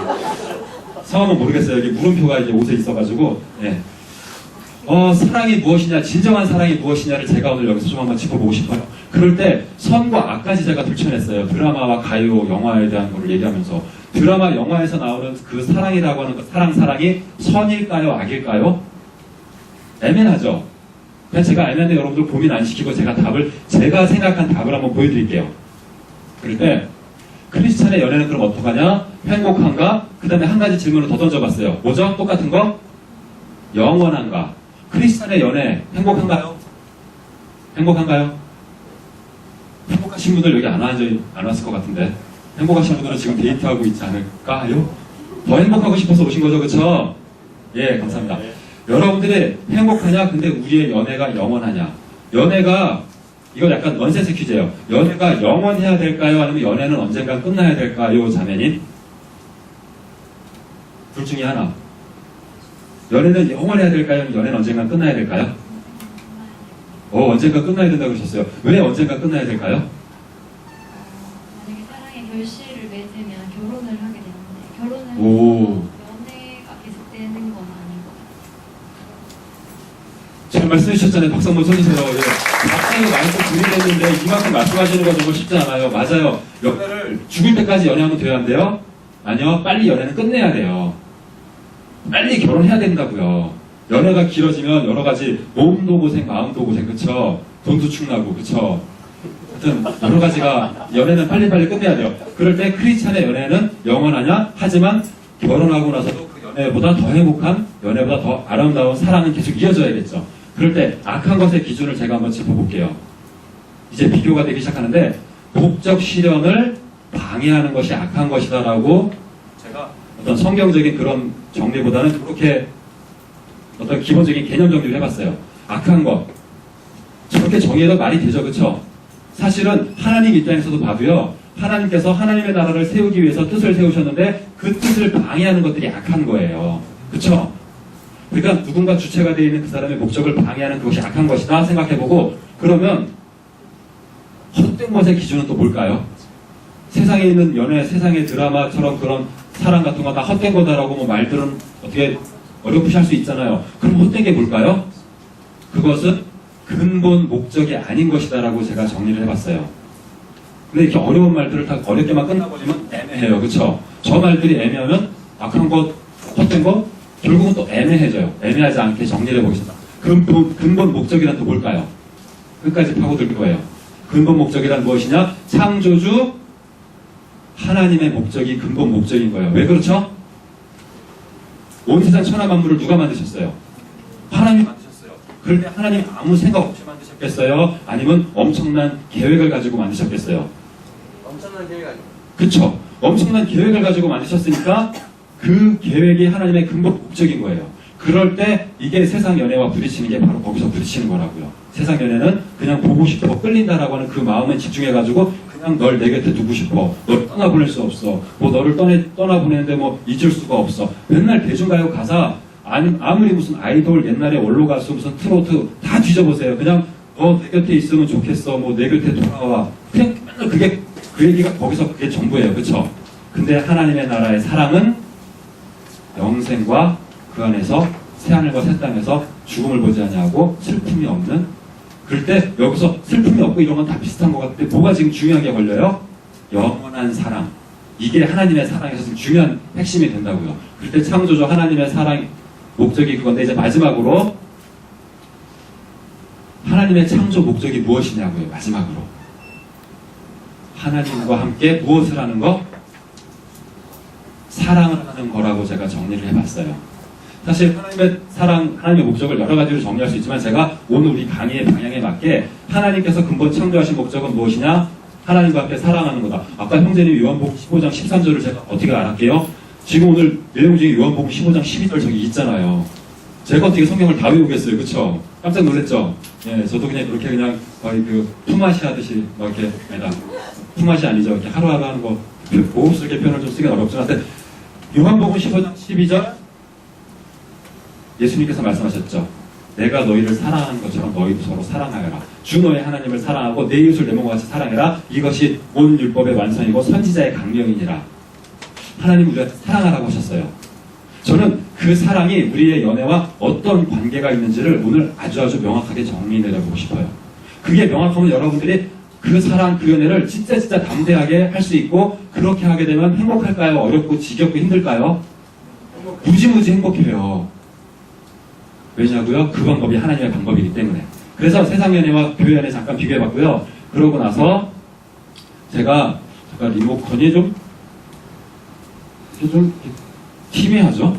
상황은 모르겠어요. 여기 물음표가 이제 옷에 있어가지고. 예. 사랑이 무엇이냐, 진정한 사랑이 무엇이냐를 제가 오늘 여기서 좀 한번 짚어보고 싶어요. 그럴 때 선과 악까지 제가 들춰냈어요. 드라마와 가요, 영화에 대한 걸 얘기하면서. 드라마, 영화에서 나오는 그 사랑이라고 하는 사랑이 선일까요, 악일까요? 애매하죠? 그냥 제가 애매한데 여러분들 고민 안 시키고 제가 생각한 답을 한번 보여드릴게요. 그럴 때, 크리스찬의 연애는 그럼 어떡하냐? 행복한가? 그 다음에 한 가지 질문을 더 던져봤어요. 뭐죠? 똑같은 거? 영원한가? 크리스찬의 연애 행복한가요? 행복한가요? 행복하신 분들 여기 안 왔을 것 같은데 행복하신 분들은 지금 데이트하고 있지 않을까요? 더 행복하고 싶어서 오신 거죠, 그쵸? 예, 감사합니다. 여러분들이 행복하냐? 근데 우리의 연애가 영원하냐? 연애가 이거 약간 넌센스 퀴즈예요. 연애가 영원해야 될까요? 아니면 연애는 언젠가 끝나야 될까요? 자매님? 둘 중에 하나. 연애는 영원해야 될까요? 아니면 연애는 언젠가 끝나야 될까요? 언젠가 끝나야 된다고 그러셨어요. 왜 언젠가 끝나야 될까요? 만약에 사랑의 결실을 맺으면 결혼을 하게 되는데 결혼을 오. 해서 연애가 계속되는 건 아닌 것 같아요. 잘 말씀해 주셨잖아요. 박수 한번 쳐주세요. 예. 박상이 많이 좀 드리겠는데 이만큼 말씀하시는 거 정말 쉽지 않아요. 맞아요. 연애를 죽을 때까지 연애하면 돼야 한대요? 아니요. 빨리 연애는 끝내야 돼요. 빨리 결혼해야 된다고요. 연애가 길어지면 여러 가지 몸도 고생, 마음도 고생, 그쵸? 돈도 축나고, 그쵸? 하여튼 여러 가지가 연애는 빨리빨리 끝내야 돼요. 그럴 때 크리스찬의 연애는 영원하냐? 하지만 결혼하고 나서도 그 연애보다 더 행복한, 연애보다 더 아름다운 사랑은 계속 이어져야겠죠. 그럴 때 악한 것의 기준을 제가 한번 짚어볼게요. 이제 비교가 되기 시작하는데 목적 실현을 방해하는 것이 악한 것이다라고 제가 어떤 성경적인 그런 정리보다는 그렇게 어떤 기본적인 개념 정리를 해봤어요. 악한 것. 저렇게 정의해도 말이 되죠, 그쵸? 사실은 하나님 입장에서도 봐도요, 하나님께서 하나님의 나라를 세우기 위해서 뜻을 세우셨는데 그 뜻을 방해하는 것들이 악한 거예요. 그쵸? 그러니까 누군가 주체가 되어 있는 그 사람의 목적을 방해하는 그것이 악한 것이다 생각해보고, 그러면 헛된 것의 기준은 또 뭘까요? 세상에 있는 연애, 세상의 드라마처럼 그런 사랑 같은 거 다 헛된 거다라고 뭐 말들은 어떻게 어렴풋이 할 수 있잖아요. 그럼 헛된 게 뭘까요? 그것은 근본 목적이 아닌 것이다라고 제가 정리를 해봤어요. 근데 이렇게 어려운 말들을 다 어렵게만 끝나버리면 애매해요. 그쵸? 저 말들이 애매하면 악한 것, 헛된 것, 결국은 또 애매해져요. 애매하지 않게 정리를 해보겠습니다. 근본 목적이란 또 뭘까요? 끝까지 파고들 거예요. 근본 목적이란 무엇이냐? 창조주 하나님의 목적이 근본 목적인 거예요. 왜 그렇죠? 온 세상 천하 만물을 누가 만드셨어요? 하나님이 만드셨어요. 그럴 때 하나님 아무 생각 없이 만드셨겠어요? 아니면 엄청난 계획을 가지고 만드셨겠어요? 엄청난 계획 아니에요? 그쵸? 엄청난 계획을 가지고 만드셨으니까 그 계획이 하나님의 근본 목적인 거예요. 그럴 때 이게 세상 연애와 부딪히는 게 바로 거기서 부딪히는 거라고요. 세상 연애는 그냥 보고 싶어 끌린다라고 하는 그 마음에 집중해가지고 그냥 널 내 곁에 두고 싶어. 널 떠나보낼 수 없어. 뭐 너를 떠나보내는데 뭐 잊을 수가 없어. 맨날 대중가요 가사 아무리 무슨 아이돌 옛날에 원로 가수 무슨 트로트 다 뒤져보세요. 그냥 너 내 곁에 있으면 좋겠어. 뭐 내 곁에 돌아와. 그냥 맨날 그게 그 얘기가 거기서 그게 전부예요. 그쵸? 근데 하나님의 나라의 사랑은 영생과 그 안에서 새하늘과 새 땅에서 죽음을 보지 아니하고 슬픔이 없는. 그럴 때 여기서 슬픔이 없고 이런 건 다 비슷한 것 같은데 뭐가 지금 중요한 게 걸려요? 영원한 사랑. 이게 하나님의 사랑에서 지금 중요한 핵심이 된다고요. 그럴 때 창조주 하나님의 사랑 목적이 그건데 이제 마지막으로 하나님의 창조 목적이 무엇이냐고요. 마지막으로 하나님과 함께 무엇을 하는 거? 사랑을 하는 거라고 제가 정리를 해봤어요. 사실 하나님의 사랑, 하나님의 목적을 여러 가지로 정리할 수 있지만 제가 오늘 우리 강의의 방향에 맞게 하나님께서 근본 창조하신 목적은 무엇이냐? 하나님과 함께 사랑하는 거다. 아까 형제님이 요한복음 15장 13절을 제가 어떻게 알았게요? 지금 오늘 내용 중에 요한복음 15장 12절 저기 있잖아요. 제가 어떻게 성경을 다 외우겠어요. 그쵸? 깜짝 놀랐죠? 예, 저도 그냥 그렇게 그냥 거의 그 품앗이 하듯이 막 이렇게, 아니다. 품앗이 아니죠. 이렇게 하루하루 하는 거, 고급스럽게 표현을 좀 쓰기가 어렵지만, 요한복음 15장 12절, 예수님께서 말씀하셨죠. 내가 너희를 사랑하는 것처럼 너희도 서로 사랑하여라. 주 너의 하나님을 사랑하고 내 이웃을 내 몸과 같이 사랑해라. 이것이 온 율법의 완성이고 선지자의 강령이니라. 하나님 우리가 사랑하라고 하셨어요. 저는 그 사랑이 우리의 연애와 어떤 관계가 있는지를 오늘 아주 명확하게 정리 내려보고 싶어요. 그게 명확하면 여러분들이 그 사랑, 그 연애를 진짜 담대하게 할 수 있고, 그렇게 하게 되면 행복할까요? 어렵고 지겹고 힘들까요? 무지무지 행복해요. 왜냐고요? 그 방법이 하나님의 방법이기 때문에. 그래서 세상 연애와 교회 연애 잠깐 비교해봤고요. 그러고 나서 제가 잠깐 리모컨이 좀 희미하죠?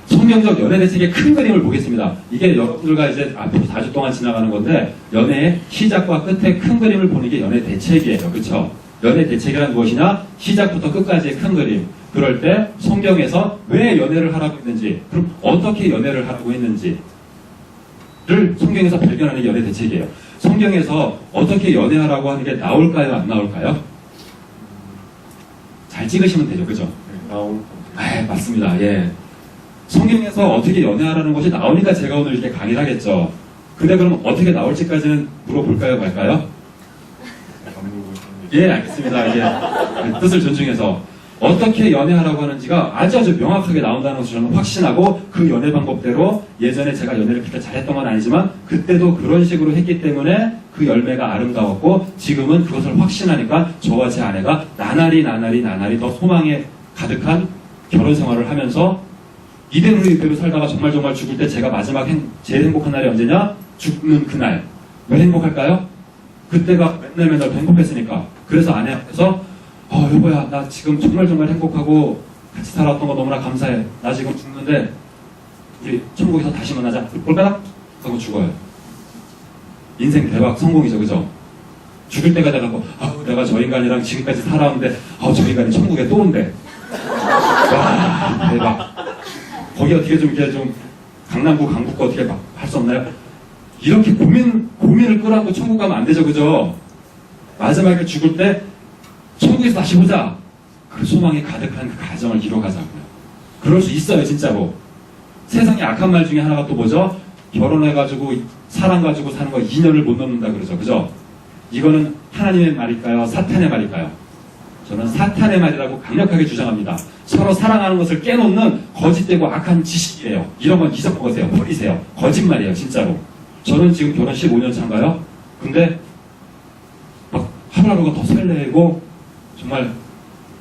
성경적 연애 대책의 큰 그림을 보겠습니다. 이게 여러분들과 이제 앞으로 4주 동안 지나가는 건데, 연애의 시작과 끝의 큰 그림을 보는 게 연애 대책이에요. 그쵸? 연애 대책이란 무엇이냐? 시작부터 끝까지의 큰 그림. 그럴 때 성경에서 왜 연애를 하라고 했는지, 그럼 어떻게 연애를 하라고 했는지를 성경에서 발견하는 게 연애 대책이에요. 성경에서 어떻게 연애하라고 하는 게 나올까요? 안 나올까요? 잘 찍으시면 되죠. 그죠? 맞습니다. 예. 성경에서 어떻게 연애하라는 것이 나오니까 제가 오늘 이렇게 강의를 하겠죠. 근데 그럼 어떻게 나올지까지는 물어볼까요? 말까요? 예, 알겠습니다. 예. 뜻을 존중해서 어떻게 연애하라고 하는지가 아주 명확하게 나온다는 것을 저는 확신하고, 그 연애 방법대로 예전에 제가 연애를 그렇게 잘했던 건 아니지만 그때도 그런 식으로 했기 때문에 그 열매가 아름다웠고, 지금은 그것을 확신하니까 저와 제 아내가 나날이 더 소망에 가득한 결혼 생활을 하면서 이대로 살다가 정말 죽을 때 제가 마지막 제일 행복한 날이 언제냐? 죽는 그날. 왜 행복할까요? 그때가 맨날 행복했으니까. 그래서 아내 앞에서 여보야, 나 지금 정말 행복하고 같이 살아왔던 거 너무나 감사해. 나 지금 죽는데 우리 천국에서 다시 만나자. 볼까닥? 하고 죽어요. 인생 대박 성공이죠. 그죠? 죽을 때가 돼갖고 내가 저 인간이랑 지금까지 살아왔는데 저 인간이 천국에 또 온대. 와, 대박. 거기 어떻게 이렇게 강남구 강북구 어떻게 할 수 없나요? 이렇게 고민을 끌어안고 천국 가면 안 되죠. 그죠? 마지막에 죽을 때 천국에서 다시 보자. 그 소망이 가득한 그 가정을 이뤄가자고요. 그럴 수 있어요. 진짜로. 세상에 악한 말 중에 하나가 또 뭐죠? 결혼해가지고 사랑 가지고 사는 거 2년을 못 넘는다 그러죠. 그죠? 이거는 하나님의 말일까요? 사탄의 말일까요? 저는 사탄의 말이라고 강력하게 주장합니다. 서로 사랑하는 것을 깨놓는 거짓되고 악한 지식이에요. 이런 건 잊어먹으세요. 버리세요. 거짓말이에요. 진짜로. 저는 지금 결혼 15년 차인가요? 근데 막 하루하루가 더 설레고, 정말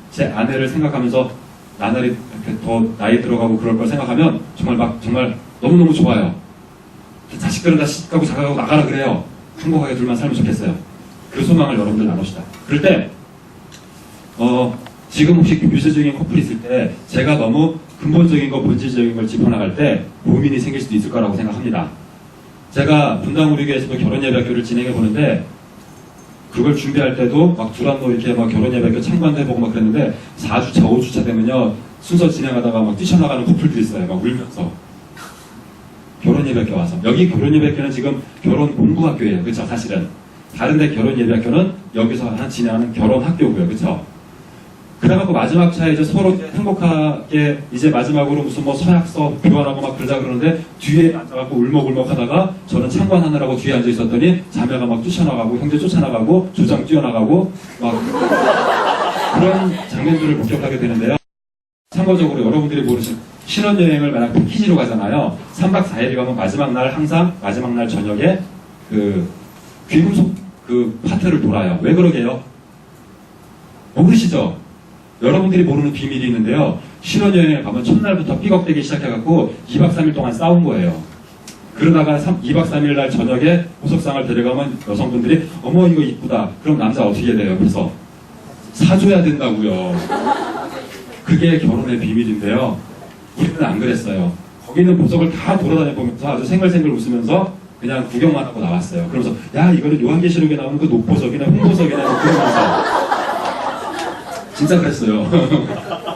제 아내를 생각하면서 나날이 이렇게 더 나이 들어가고 그럴 걸 생각하면 정말 너무너무 좋아요. 자식들은 다 시집가고 자가고 나가라 그래요. 행복하게 둘만 살면 좋겠어요. 그 소망을 여러분들 나누시다. 그럴 때 지금 혹시 유세적인 커플이 있을 때 제가 너무 근본적인 거, 본질적인 걸 짚어나갈 때 고민이 생길 수도 있을 거라고 생각합니다. 제가 분당우리교에서도 결혼예배학교를 진행해 보는데, 그걸 준비할 때도 막 두란노 이렇게 막 결혼예배학교 참관도 해보고 막 그랬는데, 4주차, 5주차 되면요, 순서 진행하다가 막 뛰쳐나가는 커플들이 있어요. 막 울면서. 결혼예배학교 와서. 여기 결혼예배학교는 지금 결혼 공부학교예요. 그쵸? 사실은. 다른데 결혼예배학교는 여기서 진행하는 결혼학교고요. 그쵸? 그래갖고 마지막 차에 이제 서로 이제 행복하게 이제 마지막으로 무슨 뭐 서약서 교환하고 막 그러자 그러는데, 뒤에 앉아갖고 울먹울먹 하다가 저는 참관하느라고 뒤에 앉아 있었더니 자매가 막 쫓아나가고 형제 쫓아나가고 조장 뛰어나가고 막 그런 장면들을 목격하게 되는데요. 참고적으로 여러분들이 모르시는 신혼여행을 만약 패키지로 가잖아요. 3박 4일이 가면 마지막 날 저녁에 그 귀금속 그 파트를 돌아요. 왜 그러게요? 모르시죠? 여러분들이 모르는 비밀이 있는데요. 신혼여행을 가면 첫날부터 삐걱대기 시작해갖고 2박 3일 동안 싸운 거예요. 그러다가 2박 3일 날 저녁에 보석상을 데려가면 여성분들이 어머 이거 이쁘다. 그럼 남자 어떻게 해야 돼요? 그래서 사줘야 된다고요. 그게 결혼의 비밀인데요. 우리는 안 그랬어요. 거기 있는 보석을 다 돌아다녀보면서 아주 생글생글 웃으면서 그냥 구경만 하고 나왔어요. 그러면서 야 이거는 요한계시록에 나오는 그 녹보석이나 홍보석이나 그러면서 진짜 그랬어요.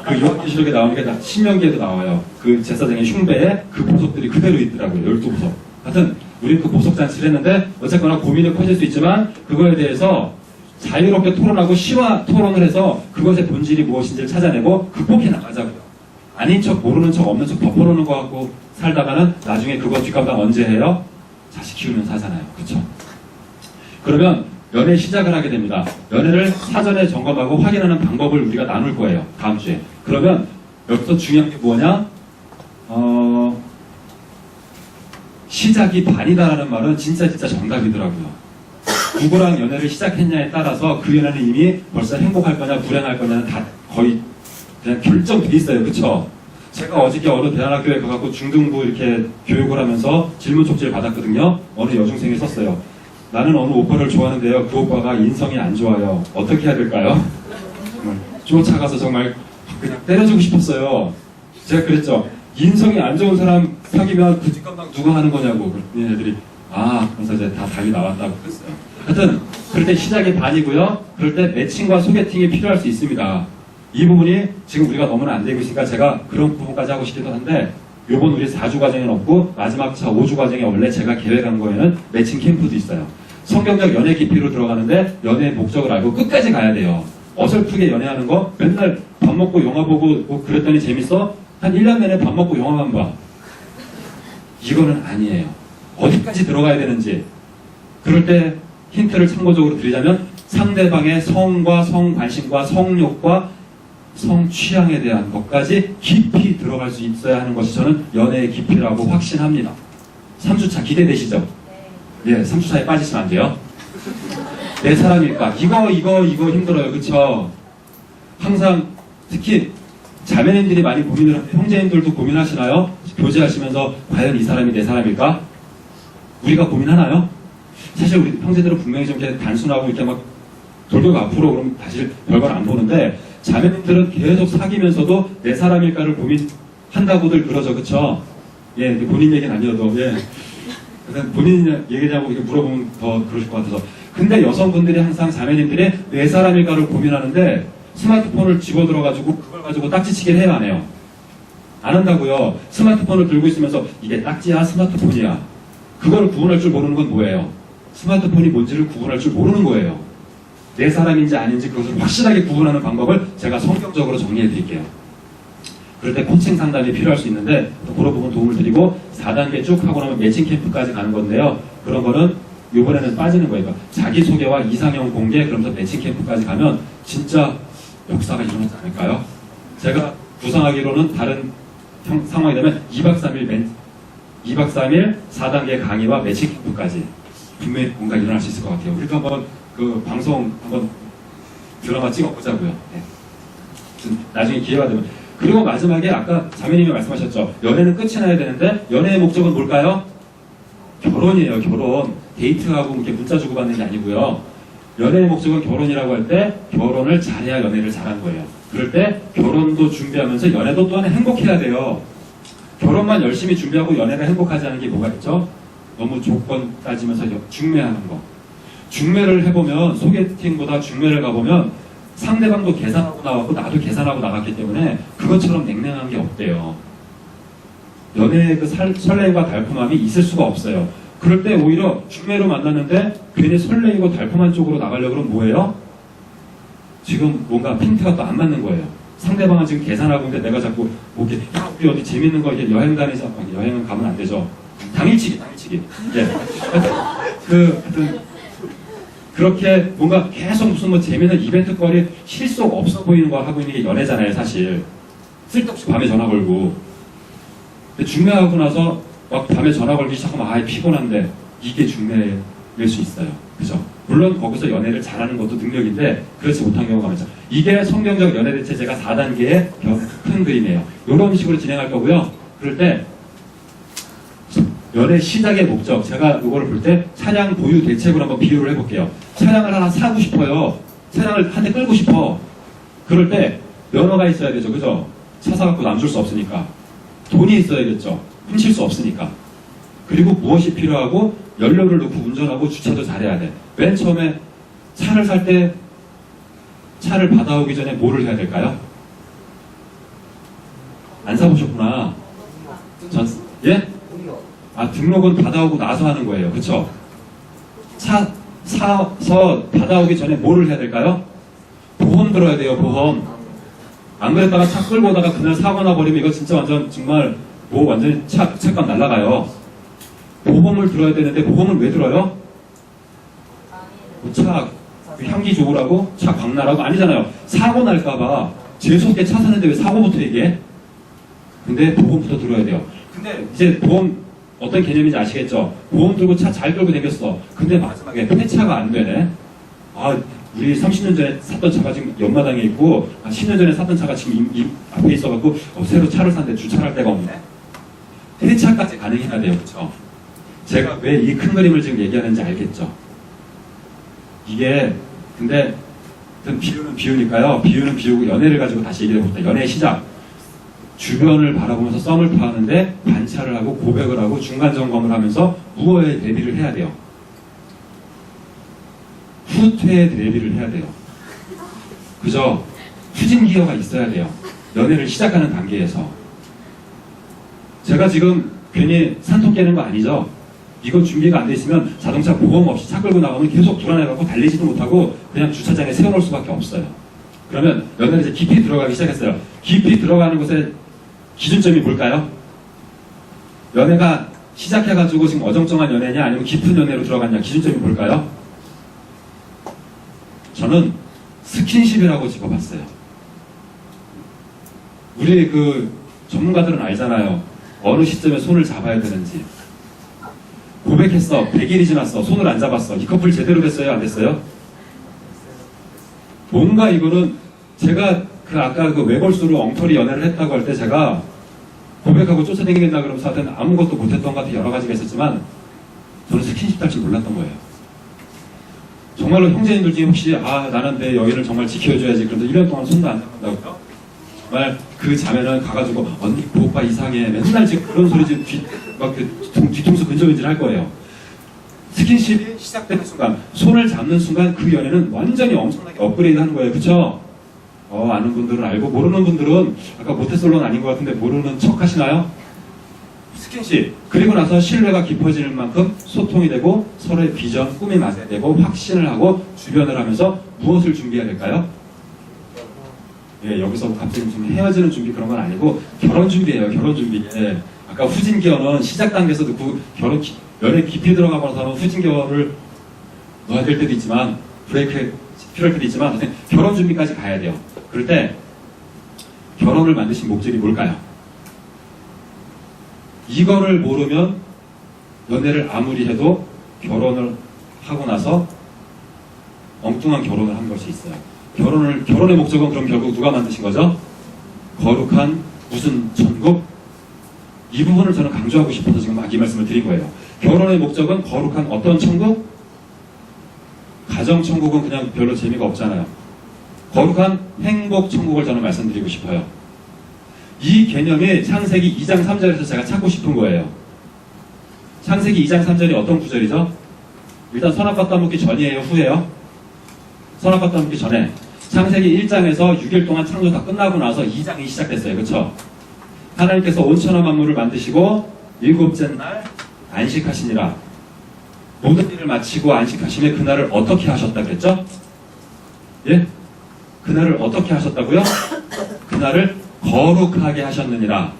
그 요한계시록에 나오는 게 다 신명기에도 나와요. 그 제사장의 흉배에 그 보석들이 그대로 있더라고요. 12보석. 하여튼 우리는 그 보석 잔치를 했는데 어쨌거나 고민이 커질 수 있지만 그거에 대해서 자유롭게 토론하고 시와 토론을 해서 그것의 본질이 무엇인지를 찾아내고 극복해 나가자고요. 아닌 척 모르는 척 없는 척 덮어놓는 거 갖고 살다가는 나중에 그거 뒷감당 언제 해요? 자식 키우면서 하잖아요. 그쵸? 그러면 연애 시작을 하게 됩니다. 연애를 사전에 점검하고 확인하는 방법을 우리가 나눌 거예요. 다음 주에. 그러면 여기서 중요한 게 뭐냐? 시작이 반이다라는 말은 진짜 정답이더라고요. 누구랑 연애를 시작했냐에 따라서 그 연애는 이미 벌써 행복할 거냐 불행할 거냐는 다 거의 그냥 결정돼 있어요. 그쵸? 제가 어저께 어느 대안학교에 가갖고 중등부 이렇게 교육을 하면서 질문 쪽지를 받았거든요. 어느 여중생이 썼어요. 나는 어느 오빠를 좋아하는데요. 그 오빠가 인성이 안 좋아요. 어떻게 해야 될까요? 쫓아가서 정말 그냥 때려주고 싶었어요. 제가 그랬죠. 인성이 안 좋은 사람 사귀면 그 뒷감당 누가 하는 거냐고. 그랬더니 애들이 그래서 이제 다 답이 나왔다고 그랬어요. 하여튼 그럴 때 시작이 반이고요. 그럴 때 매칭과 소개팅이 필요할 수 있습니다. 이 부분이 지금 우리가 너무나 안 되고 있으니까 제가 그런 부분까지 하고 싶기도 한데 요번 우리 4주 과정에는 없고 마지막 차 5주 과정에 원래 제가 계획한 거에는 매칭 캠프도 있어요. 성경적 연애 깊이로 들어가는데 연애의 목적을 알고 끝까지 가야 돼요. 어설프게 연애하는 거 맨날 밥 먹고 영화 보고 뭐 그랬더니 재밌어? 한 1년 내내 밥 먹고 영화만 봐. 이거는 아니에요. 어디까지 들어가야 되는지. 그럴 때 힌트를 참고적으로 드리자면 상대방의 성과 성관심과 성욕과 성취향에 대한 것까지 깊이 들어갈 수 있어야 하는 것이 저는 연애의 깊이라고 확신합니다. 3주차 기대되시죠? 예, 3주차에 빠지시면 안 돼요. 내 사람일까? 이거 힘들어요. 그쵸? 항상 특히 자매님들이 많이 고민을 하는데 형제님들도 고민하시나요? 교제하시면서 과연 이 사람이 내 사람일까? 우리가 고민하나요? 사실 우리 형제들은 분명히 좀 이렇게 단순하고 이렇게 막 돌돌 앞으로 그러면 사실 별걸 안 보는데 자매님들은 계속 사귀면서도 내 사람일까를 고민한다고들 그러죠. 그쵸? 예, 본인 얘기는 아니어도 예. 그래서 본인 얘기냐고 이렇게 물어보면 더 그러실 것 같아서. 근데 여성분들이 항상 자매님들이 내 사람일까를 고민하는데 스마트폰을 집어들어가지고 그걸 가지고 딱지치기를 해요, 안 해요? 안 한다고요. 스마트폰을 들고 있으면서 이게 딱지야 스마트폰이야. 그걸 구분할 줄 모르는 건 뭐예요? 스마트폰이 뭔지를 구분할 줄 모르는 거예요. 내 사람인지 아닌지 그것을 확실하게 구분하는 방법을 제가 성경적으로 정리해 드릴게요. 그럴 때 코칭 상담이 필요할 수 있는데 그런 부분 도움을 드리고 4단계 쭉 하고 나면 매칭 캠프까지 가는 건데요. 그런 거는 이번에는 빠지는 거예요. 그러니까 자기소개와 이상형 공개 그러면서 매칭 캠프까지 가면 진짜 역사가 일어나지 않을까요? 제가 구상하기로는 다른 상황이 되면 2박 3일 4단계 강의와 매칭 캠프까지 분명히 뭔가 일어날 수 있을 것 같아요. 우리도 한번 그 방송 한번 드라마 찍어보자고요. 네. 나중에 기회가 되면. 그리고 마지막에 아까 자매님이 말씀하셨죠. 연애는 끝이 나야 되는데 연애의 목적은 뭘까요? 결혼이에요. 결혼. 데이트하고 이렇게 문자 주고받는 게 아니고요. 연애의 목적은 결혼이라고 할 때 결혼을 잘해야 연애를 잘하는 거예요. 그럴 때 결혼도 준비하면서 연애도 또한 행복해야 돼요. 결혼만 열심히 준비하고 연애가 행복하지 않은 게 뭐가 있죠? 너무 조건 따지면서 중매하는 거. 중매를 해보면 소개팅보다 중매를 가보면 상대방도 계산하고 나왔고 나도 계산하고 나갔기 때문에 그것처럼 냉랭한 게 없대요. 연애의 그 설렘과 달콤함이 있을 수가 없어요. 그럴 때 오히려 중매로 만났는데 괜히 설레이고 달콤한 쪽으로 나가려고 그러면 뭐예요? 지금 뭔가 핀트가 또 안 맞는 거예요. 상대방은 지금 계산하고 있는데 내가 자꾸 뭐 이렇게 우리 어디 재밌는 거 이렇게 여행 다니자. 여행은 가면 안 되죠. 당일치기. 예. 그렇게 뭔가 계속 무슨 뭐 재밌는 이벤트거리 실속 없어 보이는 거 하고 있는 게 연애잖아요, 사실. 쓸데없이 밤에 전화 걸고. 근데 중매하고 나서 막 밤에 전화 걸기 시작하면 피곤한데 이게 중매일 수 있어요. 그죠? 물론 거기서 연애를 잘하는 것도 능력인데 그렇지 못한 경우가 많죠. 이게 성경적 연애 대체제가 4단계의 큰 그림이에요. 이런 식으로 진행할 거고요. 그럴 때 연애 시작의 목적, 제가 이거를 볼 때 차량 보유 대책으로 한번 비유를 해볼게요. 차량을 하나 사고 싶어요. 차량을 한 대 끌고 싶어. 그럴 때 면허가 있어야 되죠. 그죠? 차 사갖고 남줄 수 없으니까. 돈이 있어야겠죠. 훔칠 수 없으니까. 그리고 무엇이 필요하고 연료를 넣고 운전하고 주차도 잘해야 돼. 맨 처음에 차를 살 때 차를 받아오기 전에 뭐를 해야 될까요? 안 사보셨구나. 예? 등록은 받아오고 나서 하는 거예요. 그쵸? 차 사서 받아오기 전에 뭐를 해야 될까요? 보험 들어야 돼요. 보험. 안 그랬다가 차 끌고 오다가 그날 사고 나버리면 이거 진짜 정말 완전히 차값 날라가요. 보험을 들어야 되는데 보험을 왜 들어요? 차 향기 좋으라고? 차 광나라고? 아니잖아요. 사고 날까봐 재수없게 차 사는데 왜 사고부터 얘기해? 근데 보험부터 들어야 돼요. 근데 이제 보험 어떤 개념인지 아시겠죠? 보험 들고 차 잘 끌고 다녔어. 근데 마지막에 폐차가 안 되네. 우리 30년 전에 샀던 차가 지금 옆마당에 있고 10년 전에 샀던 차가 지금 앞에 있어갖고 새로 차를 샀는데 주차를 할 데가 없네. 폐차까지 가능해야 돼요. 그렇죠? 제가 왜 이 큰 그림을 지금 얘기하는지 알겠죠? 이게 근데 비유는 비유니까요. 비유는 비유고 연애를 가지고 다시 얘기해 봅시다. 연애의 시작. 주변을 바라보면서 썸을 타는데 관찰을 하고 고백을 하고 중간 점검을 하면서 무어에 대비를 해야 돼요. 후퇴에 대비를 해야 돼요. 그저 후진 기어가 있어야 돼요. 연애를 시작하는 단계에서. 제가 지금 괜히 산통 깨는 거 아니죠? 이거 준비가 안 돼 있으면 자동차 보험 없이 차 끌고 나가면 계속 불안해갖고 달리지도 못하고 그냥 주차장에 세워놓을 수밖에 없어요. 그러면 연애를 이제 깊이 들어가기 시작했어요. 깊이 들어가는 곳에 기준점이 뭘까요? 연애가 시작해가지고 지금 어정쩡한 연애냐 아니면 깊은 연애로 들어갔냐 기준점이 뭘까요? 저는 스킨십이라고 집어봤어요. 우리 그 전문가들은 알잖아요. 어느 시점에 손을 잡아야 되는지. 고백했어. 100일이 지났어. 손을 안 잡았어. 이 커플 제대로 됐어요? 안 됐어요? 뭔가 이거는 제가 그 아까 그 외골수로 엉터리 연애를 했다고 할 때 제가 고백하고 쫓아다니겠다 그러면서 하여튼 아무것도 못했던 것 같은 여러 가지가 있었지만 저는 스킨십 할 줄 몰랐던 거예요. 정말로 형제님들 중에 혹시 나는 내 여인을 정말 지켜줘야지 그런데 1년 동안 손도 안 잡는다고요? 정말 그 자매는 가가지고 언니 그 오빠 이상해 맨날 지금 그런 소리 지금 뒤통수 근접인질 할 거예요. 스킨십이 시작되는 순간 손을 잡는 순간 그 연애는 완전히 엄청나게 업그레이드 하는 거예요. 그쵸? 아는 분들은 알고 모르는 분들은 아까 모태솔로는 아닌 것 같은데 모르는 척 하시나요? 스킨십 그리고 나서 신뢰가 깊어지는 만큼 소통이 되고 서로의 비전, 꿈이 맞아야 되고 확신을 하고 주변을 하면서 무엇을 준비해야 될까요? 예, 여기서 갑자기 좀 헤어지는 준비 그런 건 아니고 결혼 준비예요. 결혼 준비. 예. 아까 후진 기어는 시작 단계에서 듣고 연애 깊이 들어가고서는 후진 기어를 넣어야 될 때도 있지만 브레이크 필요할 때도 있지만 결혼 준비까지 가야 돼요. 그럴 때 결혼을 만드신 목적이 뭘까요? 이거를 모르면 연애를 아무리 해도 결혼을 하고 나서 엉뚱한 결혼을 한 것이 있어요. 결혼의 목적은 그럼 결국 누가 만드신 거죠? 거룩한 무슨 천국? 이 부분을 저는 강조하고 싶어서 지금 막 이 말씀을 드린 거예요. 결혼의 목적은 거룩한 어떤 천국? 가정 천국은 그냥 별로 재미가 없잖아요. 거룩한 행복 천국을 저는 말씀드리고 싶어요. 이 개념이 창세기 2장 3절에서 제가 찾고 싶은 거예요. 창세기 2장 3절이 어떤 구절이죠? 일단 선악과 따먹기 전이에요? 후에요? 선악과 따먹기 전에. 창세기 1장에서 6일 동안 창조 다 끝나고 나서 2장이 시작됐어요. 그렇죠? 하나님께서 온천한 만물을 만드시고 일곱째 날 안식하시니라. 모든 일을 마치고 안식하시며 그날을 어떻게 하셨다 그랬죠? 예? 그날을 어떻게 하셨다고요? 그날을 거룩하게 하셨느니라.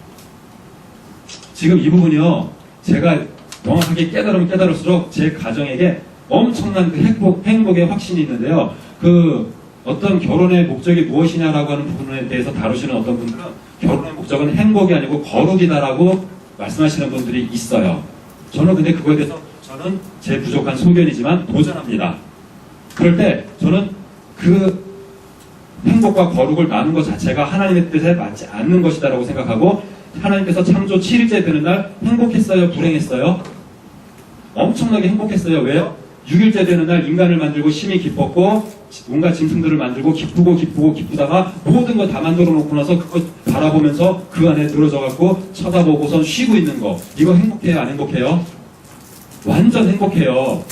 지금 이 부분이요. 제가 명확하게 깨달으면 깨달을수록 제 가정에게 엄청난 그 행복의 확신이 있는데요. 그 어떤 결혼의 목적이 무엇이냐라고 하는 부분에 대해서 다루시는 어떤 분들은 결혼의 목적은 행복이 아니고 거룩이다라고 말씀하시는 분들이 있어요. 저는 근데 그거에 대해서 저는 제 부족한 소견이지만 도전합니다. 그럴 때 저는 그 행복과 거룩을 나눈 것 자체가 하나님의 뜻에 맞지 않는 것이다라고 생각하고 하나님께서 창조 7일째 되는 날 행복했어요? 불행했어요? 엄청나게 행복했어요. 왜요? 6일째 되는 날 인간을 만들고 심히 기뻤고 온갖 짐승들을 만들고 기쁘다가 모든 거 다 만들어 놓고 나서 그거 바라보면서 그 안에 늘어져 갖고 쳐다보고선 쉬고 있는 거 이거 행복해요? 안 행복해요? 완전 행복해요.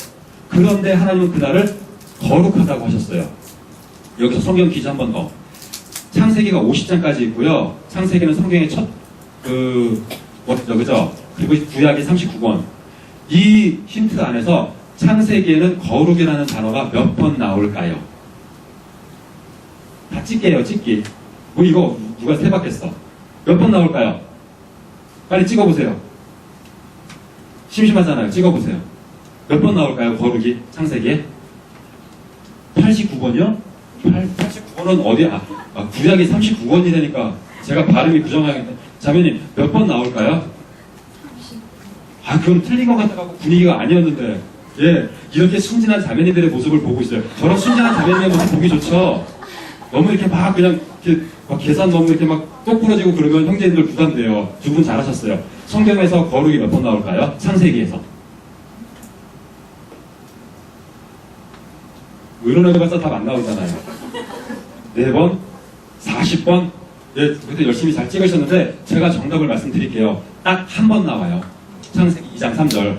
그런데 하나님은 그날을 거룩하다고 하셨어요. 여기서 성경 퀴즈 한 번 더. 창세기가 50장까지 있고요. 창세기는 성경의 그죠? 그리고 구약이 39권. 이 힌트 안에서 창세기에는 거룩이라는 단어가 몇 번 나올까요? 다 찍게요, 찍기. 뭐 이거 누가 세봤겠어? 몇 번 나올까요? 빨리 찍어보세요. 심심하잖아요. 찍어보세요. 몇 번 나올까요? 거룩이 창세기에? 89번이요? 89번은 어디야? 구약이 39권이 되니까 제가 발음이 부정하겠네. 자매님 몇 번 나올까요? 그건 틀린 것 같다고 분위기가 아니었는데 예, 이렇게 순진한 자매님들의 모습을 보고 있어요. 저런 순진한 자매님의 모습 보기 좋죠. 너무 이렇게 막 그냥 이렇게 막 계산 너무 이렇게 막 똑부러지고 그러면 형제님들 부담돼요. 두 분 잘하셨어요. 성경에서 거룩이 몇 번 나올까요? 창세기에서. 의론해봐서 답 안 나오잖아요. 4번? 40번? 네, 그때 열심히 잘 찍으셨는데 제가 정답을 말씀드릴게요. 딱 한 번 나와요. 창세기 2장 3절.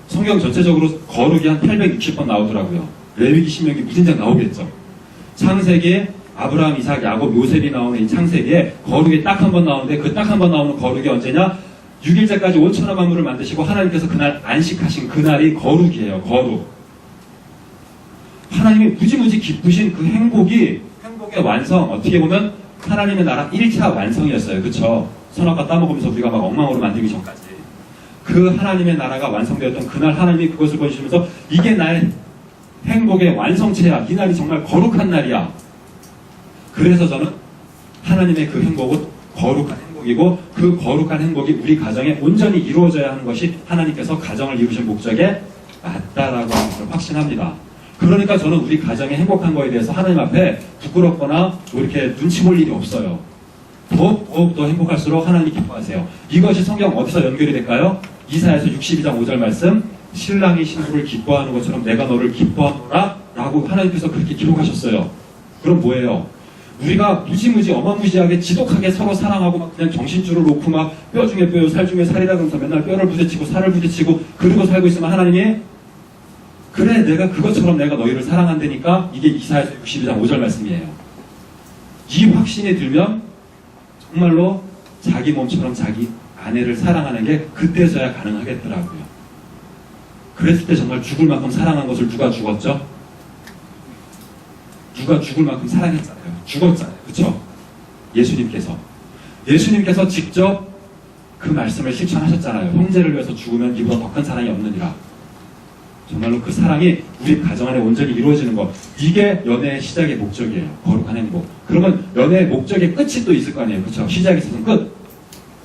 성경 전체적으로 거룩이 한 860번 나오더라고요. 레위기, 신명기, 무진장 나오겠죠. 창세기에 아브라함, 이삭, 야곱, 요셉이 나오는 이 창세기에 거룩이 딱 한 번 나오는데 그 딱 한 번 나오는 거룩이 언제냐? 6일째까지 5천하 만물을 만드시고 하나님께서 그날 안식하신 그날이 거룩이에요. 거룩. 하나님이 무지무지 기쁘신 그 행복의 완성, 어떻게 보면 하나님의 나라 1차 완성이었어요. 그쵸? 선악과 따먹으면서 우리가 막 엉망으로 만들기 전까지. 그 하나님의 나라가 완성되었던 그날 하나님이 그것을 보여주시면서 이게 나의 행복의 완성체야. 이 날이 정말 거룩한 날이야. 그래서 저는 하나님의 그 행복은 거룩한 행복이고 그 거룩한 행복이 우리 가정에 온전히 이루어져야 하는 것이 하나님께서 가정을 이루신 목적에 맞다라고 하는 것을 확신합니다. 그러니까 저는 우리 가정의 행복한 거에 대해서 하나님 앞에 부끄럽거나 뭐 이렇게 눈치 볼 일이 없어요. 더욱 행복할수록 하나님이 기뻐하세요. 이것이 성경 어디서 연결이 될까요? 이사야서 62장 5절 말씀, 신랑이 신부를 기뻐하는 것처럼 내가 너를 기뻐하노라 라고 하나님께서 그렇게 기록하셨어요. 그럼 뭐예요? 우리가 무지무지 어마무지하게 지독하게 서로 사랑하고 막 그냥 정신줄을 놓고 막 뼈 중에 뼈, 살 중에 살이라 그러면서 맨날 뼈를 부딪히고 살을 부딪히고 그러고 살고 있으면 하나님이 그래 내가 그것처럼 내가 너희를 사랑한다니까 이게 이사야서 62장 5절 말씀이에요. 이 확신이 들면 정말로 자기 몸처럼 자기 아내를 사랑하는 게 그때서야 가능하겠더라고요. 그랬을 때 정말 죽을 만큼 사랑한 것을 누가 죽었죠? 누가 죽을 만큼 사랑했잖아요. 죽었잖아요. 그쵸? 예수님께서 직접 그 말씀을 실천하셨잖아요. 형제를 위해서 죽으면 이보다 더 큰 사랑이 없느니라. 정말로 그 사랑이 우리 가정 안에 온전히 이루어지는 것. 이게 연애의 시작의 목적이에요. 거룩한 행복. 그러면 연애의 목적의 끝이 또 있을 거 아니에요. 그쵸? 시작이 있으면 끝.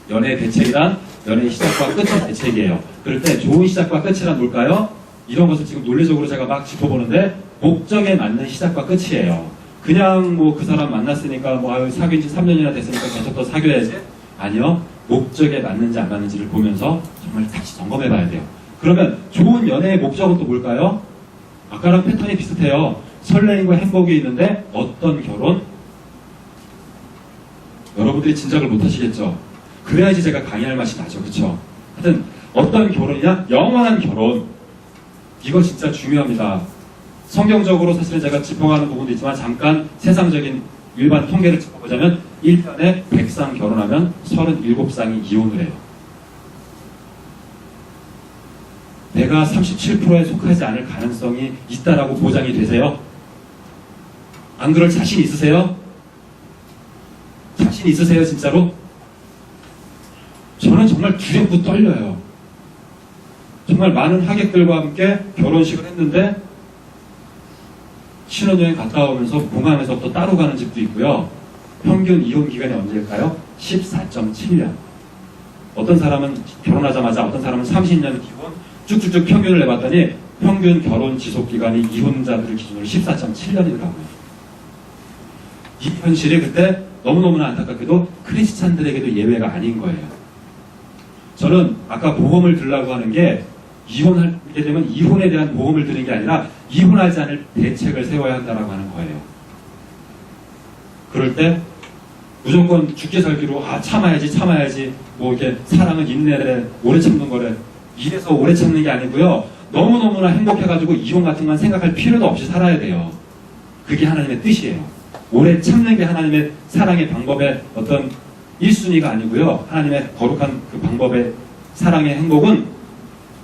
연애의 대책이란 연애의 시작과 끝의 대책이에요. 그럴 때 좋은 시작과 끝이란 뭘까요? 이런 것을 지금 논리적으로 제가 막 짚어보는데 목적에 맞는 시작과 끝이에요. 그냥 뭐 그 사람 만났으니까 뭐 아유 사귄 지 3년이나 됐으니까 계속 더 사귀어야지. 아니요. 목적에 맞는지 안 맞는지를 보면서 정말 다시 점검해 봐야 돼요. 그러면 좋은 연애의 목적은 또 뭘까요? 아까랑 패턴이 비슷해요. 설레임과 행복이 있는데 어떤 결혼? 여러분들이 짐작을 못 하시겠죠? 그래야지 제가 강의할 맛이 나죠. 그쵸? 하여튼 어떤 결혼이냐? 영원한 결혼. 이거 진짜 중요합니다. 성경적으로 사실은 제가 짚어가는 부분도 있지만 잠깐 세상적인 일반 통계를 짚어보자면 1년에 100쌍 결혼하면 37쌍이 이혼을 해요. 내가 37%에 속하지 않을 가능성이 있다라고 보장이 되세요? 안 그럴 자신 있으세요? 자신 있으세요 진짜로? 저는 정말 두렵고 떨려요. 정말 많은 하객들과 함께 결혼식을 했는데 신혼여행 갔다 오면서 공항에서부터 따로 가는 집도 있고요. 평균 이혼 기간이 언제일까요? 14.7년. 어떤 사람은 결혼하자마자 어떤 사람은 30년 기혼 쭉쭉쭉 평균을 내봤더니 평균 결혼 지속 기간이 이혼자들을 기준으로 14.7년이더라고요. 이 현실이 그때 너무너무나 안타깝게도 크리스찬들에게도 예외가 아닌 거예요. 저는 아까 보험을 들라고 하는 게 이혼하게 되면 이혼에 대한 보험을 드는 게 아니라 이혼하지 않을 대책을 세워야 한다라고 하는 거예요. 그럴 때 무조건 죽기 살기로 참아야지 뭐 이렇게 사랑은 인내래 오래 참는 거래 이래서 오래 참는 게 아니고요. 너무너무나 행복해가지고 이혼 같은 건 생각할 필요도 없이 살아야 돼요. 그게 하나님의 뜻이에요. 오래 참는 게 하나님의 사랑의 방법의 어떤 1순위가 아니고요. 하나님의 거룩한 그 방법의 사랑의 행복은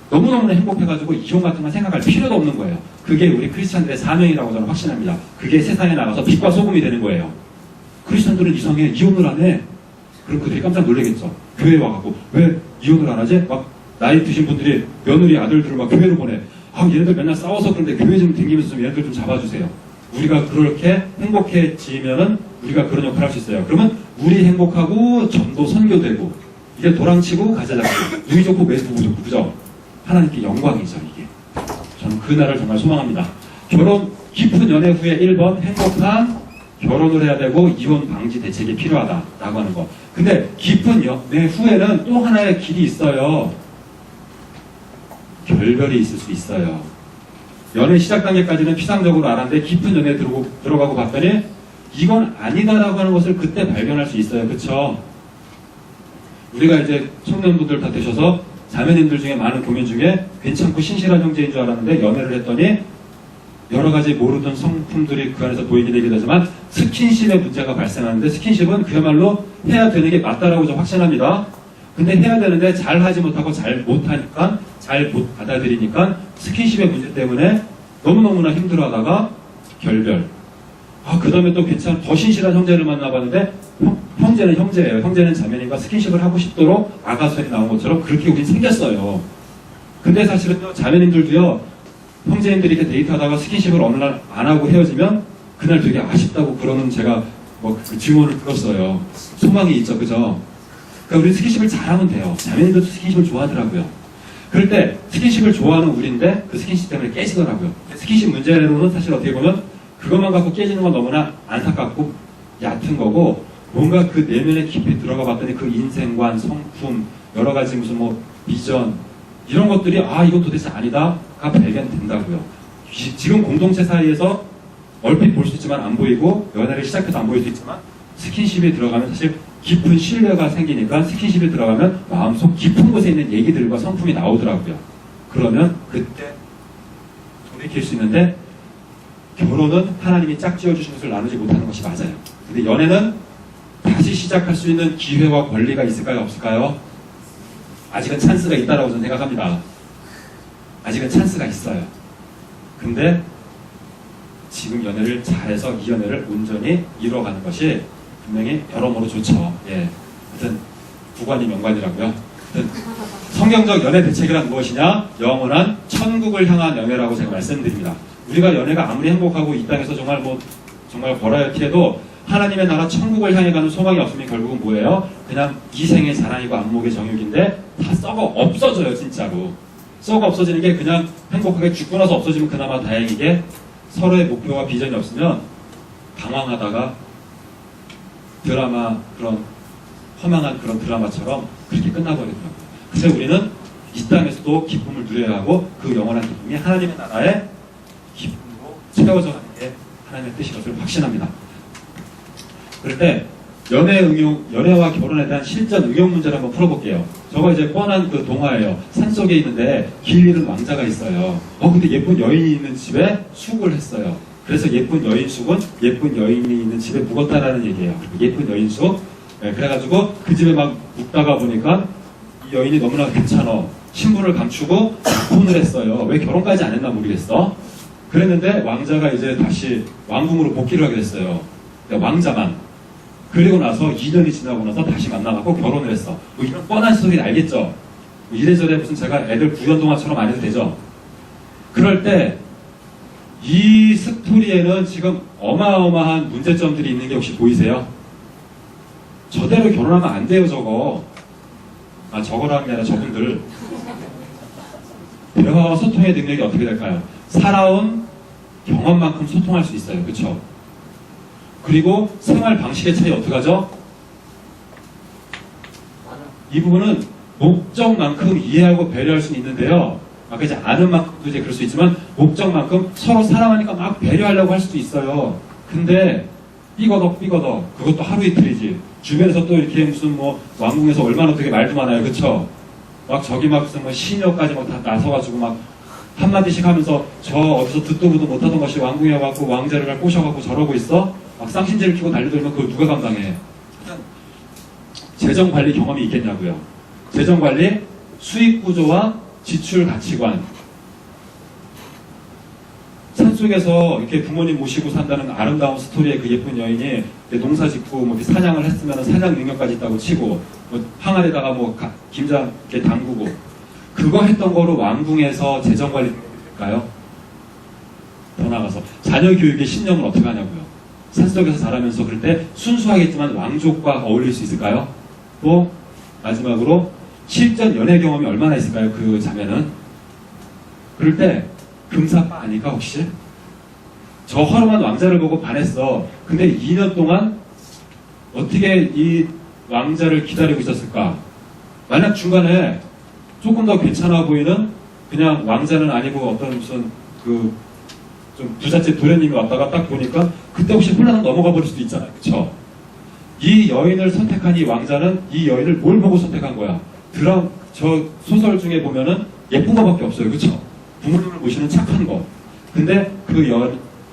너무너무나 행복해가지고 이혼 같은 건 생각할 필요도 없는 거예요. 그게 우리 크리스찬들의 사명이라고 저는 확신합니다. 그게 세상에 나가서 빛과 소금이 되는 거예요. 크리스찬들은 이상해. 이혼을 안 해. 그럼 그들이 깜짝 놀라겠죠. 교회에 와갖고 왜 이혼을 안 하지? 막 나이 드신 분들이 며느리 아들들을 막 교회로 보내. 아 얘네들 맨날 싸워서 그런데 교회 좀 댕기면서 좀 얘네들 좀 잡아주세요. 우리가 그렇게 행복해지면은 우리가 그런 역할을 할 수 있어요. 그러면 우리 행복하고 전도 선교되고 이게 도랑치고 가자잡고 누이 좋고 매주 부부 좋고 그죠? 하나님께 영광이죠 이게. 저는 그날을 정말 소망합니다. 결혼 깊은 연애 후에 1번 행복한 결혼을 해야 되고 이혼 방지 대책이 필요하다라고 하는 거. 근데 깊은 연애 후에는 또 하나의 길이 있어요. 결별이 있을 수 있어요. 연애 시작 단계까지는 피상적으로 알았는데 깊은 연애에 들어가고 봤더니 이건 아니다라고 하는 것을 그때 발견할 수 있어요. 그쵸? 우리가 이제 청년분들 다 되셔서 자매님들 중에 많은 교민 중에 괜찮고 신실한 형제인 줄 알았는데 연애를 했더니 여러 가지 모르던 성품들이 그 안에서 보이게 되기도 하지만 스킨십의 문제가 발생하는데 스킨십은 그야말로 해야 되는 게 맞다라고 저 확신합니다. 근데 해야 되는데 잘 하지 못하고 잘 못하니까 잘 못 받아들이니까 스킨십의 문제 때문에 너무너무나 힘들어하다가 결별. 그 다음에 또 더 신실한 형제를 만나봤는데 형제는 형제예요. 형제는 자매님과 스킨십을 하고 싶도록 아가수에 나온 것처럼 그렇게 우린 생겼어요. 근데 사실은 자매님들도요. 형제님들이 이렇게 데이트하다가 스킨십을 어느 날 안 하고 헤어지면 그날 되게 아쉽다고 그러는 제가 그 증언을 들었어요. 소망이 있죠. 그죠? 그러니까 우리 스킨십을 잘하면 돼요. 자매님들도 스킨십을 좋아하더라고요. 그럴 때 스킨십을 좋아하는 우리인데 그 스킨십 때문에 깨지더라고요. 스킨십 문제로는 사실 어떻게 보면 그것만 갖고 깨지는 건 너무나 안타깝고 얕은 거고 뭔가 그 내면에 깊이 들어가 봤더니 그 인생관, 성품, 여러 가지 무슨 비전 이런 것들이 이건 도대체 아니다가 발견된다고요. 지금 공동체 사이에서 얼핏 볼 수 있지만 안 보이고 연애를 시작해도 안 보일 수 있지만 스킨십이 들어가면 사실 깊은 신뢰가 생기니까 스킨십이 들어가면 마음속 깊은 곳에 있는 얘기들과 성품이 나오더라고요. 그러면 그때 돌이킬 수 있는데 결혼은 하나님이 짝지어주신 것을 나누지 못하는 것이 맞아요. 근데 연애는 다시 시작할 수 있는 기회와 권리가 있을까요? 없을까요? 아직은 찬스가 있다라고 저는 생각합니다. 아직은 찬스가 있어요. 근데 지금 연애를 잘해서 이 연애를 온전히 이루어가는 것이 분명히 여러모로 좋죠. 예. 하여튼 구관이 명관이라고요. 하여튼 성경적 연애 대책이란 무엇이냐? 영원한 천국을 향한 연애라고 제가 말씀드립니다. 우리가 연애가 아무리 행복하고 이 땅에서 정말 버라이어티해도 하나님의 나라 천국을 향해 가는 소망이 없으면 결국은 뭐예요? 그냥 이 생의 자랑이고 안목의 정욕인데 다 썩어 없어져요. 진짜로. 썩어 없어지는 게 그냥 행복하게 죽고 나서 없어지면 그나마 다행이게 서로의 목표와 비전이 없으면 방황하다가 드라마 그런 허망한 그런 드라마처럼 그렇게 끝나버리더라고요. 그래서 우리는 이 땅에서도 기쁨을 누려야 하고 그 영원한 기쁨이 하나님의 나라의 기쁨으로 채워져 가는 게 하나님의 뜻인 것을 확신합니다. 그럴 때 연애와 결혼에 대한 실전 응용 문제를 한번 풀어볼게요. 저거 이제 뻔한 그 동화예요. 산속에 있는데 길 잃은 왕자가 있어요. 근데 예쁜 여인이 있는 집에 숙을 했어요. 그래서 예쁜 여인숙은 예쁜 여인이 있는 집에 묵었다라는 얘기예요. 예쁜 여인숙. 네, 그래가지고 그 집에 막 묵다가 보니까 이 여인이 너무나 괜찮아. 신분을 감추고 약혼을 했어요. 왜 결혼까지 안 했나 모르겠어. 그랬는데 왕자가 이제 다시 왕궁으로 복귀를 하게 됐어요. 그러니까 왕자만. 그리고 나서 2년이 지나고 나서 다시 만나갖고 결혼을 했어. 이런 뻔한 소리 알겠죠? 이래저래 무슨 제가 애들 구연 동화처럼 안 해도 되죠? 그럴 때 이 스토리에는 지금 어마어마한 문제점들이 있는 게 혹시 보이세요? 저대로 결혼하면 안 돼요, 저거. 저거라는 게 아니라 저분들. 대화와 소통의 능력이 어떻게 될까요? 살아온 경험만큼 소통할 수 있어요. 그쵸? 그리고 생활 방식의 차이 어떡하죠? 이 부분은 목적만큼 이해하고 배려할 수는 있는데요. 아까 이제 아는 만큼도 이제 그럴 수 있지만 목적만큼 서로 사랑하니까 막 배려하려고 할 수도 있어요. 근데 삐거덕 그것도 하루 이틀이지. 주변에서 또 이렇게 무슨 왕궁에서 얼마나 되게 말도 많아요. 그쵸? 막 저기 막 무슨 시녀까지 막 다 나서가지고 막 한마디씩 하면서 저 어디서 듣도 보도 못하던 것이 왕궁에 와갖고 왕자를 꼬셔갖고 저러고 있어? 막 쌍신지를 키고 달려들면 그걸 누가 감당해? 재정관리 경험이 있겠냐고요. 재정관리, 수익구조와 지출 가치관. 산속에서 이렇게 부모님 모시고 산다는 아름다운 스토리의 그 예쁜 여인이 농사 짓고 사냥을 했으면 사냥 능력까지 있다고 치고 항아리에다가 김장 이렇게 담그고 그거 했던 거로 왕궁에서 재정관리 될까요? 더 나가서 자녀 교육의 신념을 어떻게 하냐고요. 산속에서 자라면서 그럴 때 순수하겠지만 왕족과 어울릴 수 있을까요? 또 마지막으로 실전 연애 경험이 얼마나 있을까요? 그 자매는. 그럴 때 금사빠 아닐까 혹시? 저 허름한 왕자를 보고 반했어. 근데 2년 동안 어떻게 이 왕자를 기다리고 있었을까? 만약 중간에 조금 더 괜찮아 보이는 그냥 왕자는 아니고 어떤 무슨 좀 부잣집 도련님이 왔다가 딱 보니까 그때 혹시 홀라당 넘어가 버릴 수도 있잖아요. 그쵸? 이 여인을 선택한 이 왕자는 이 여인을 뭘 보고 선택한 거야? 저 소설 중에 보면은 예쁜 거밖에 없어요. 그쵸? 부모님을 모시는 착한 거. 근데 그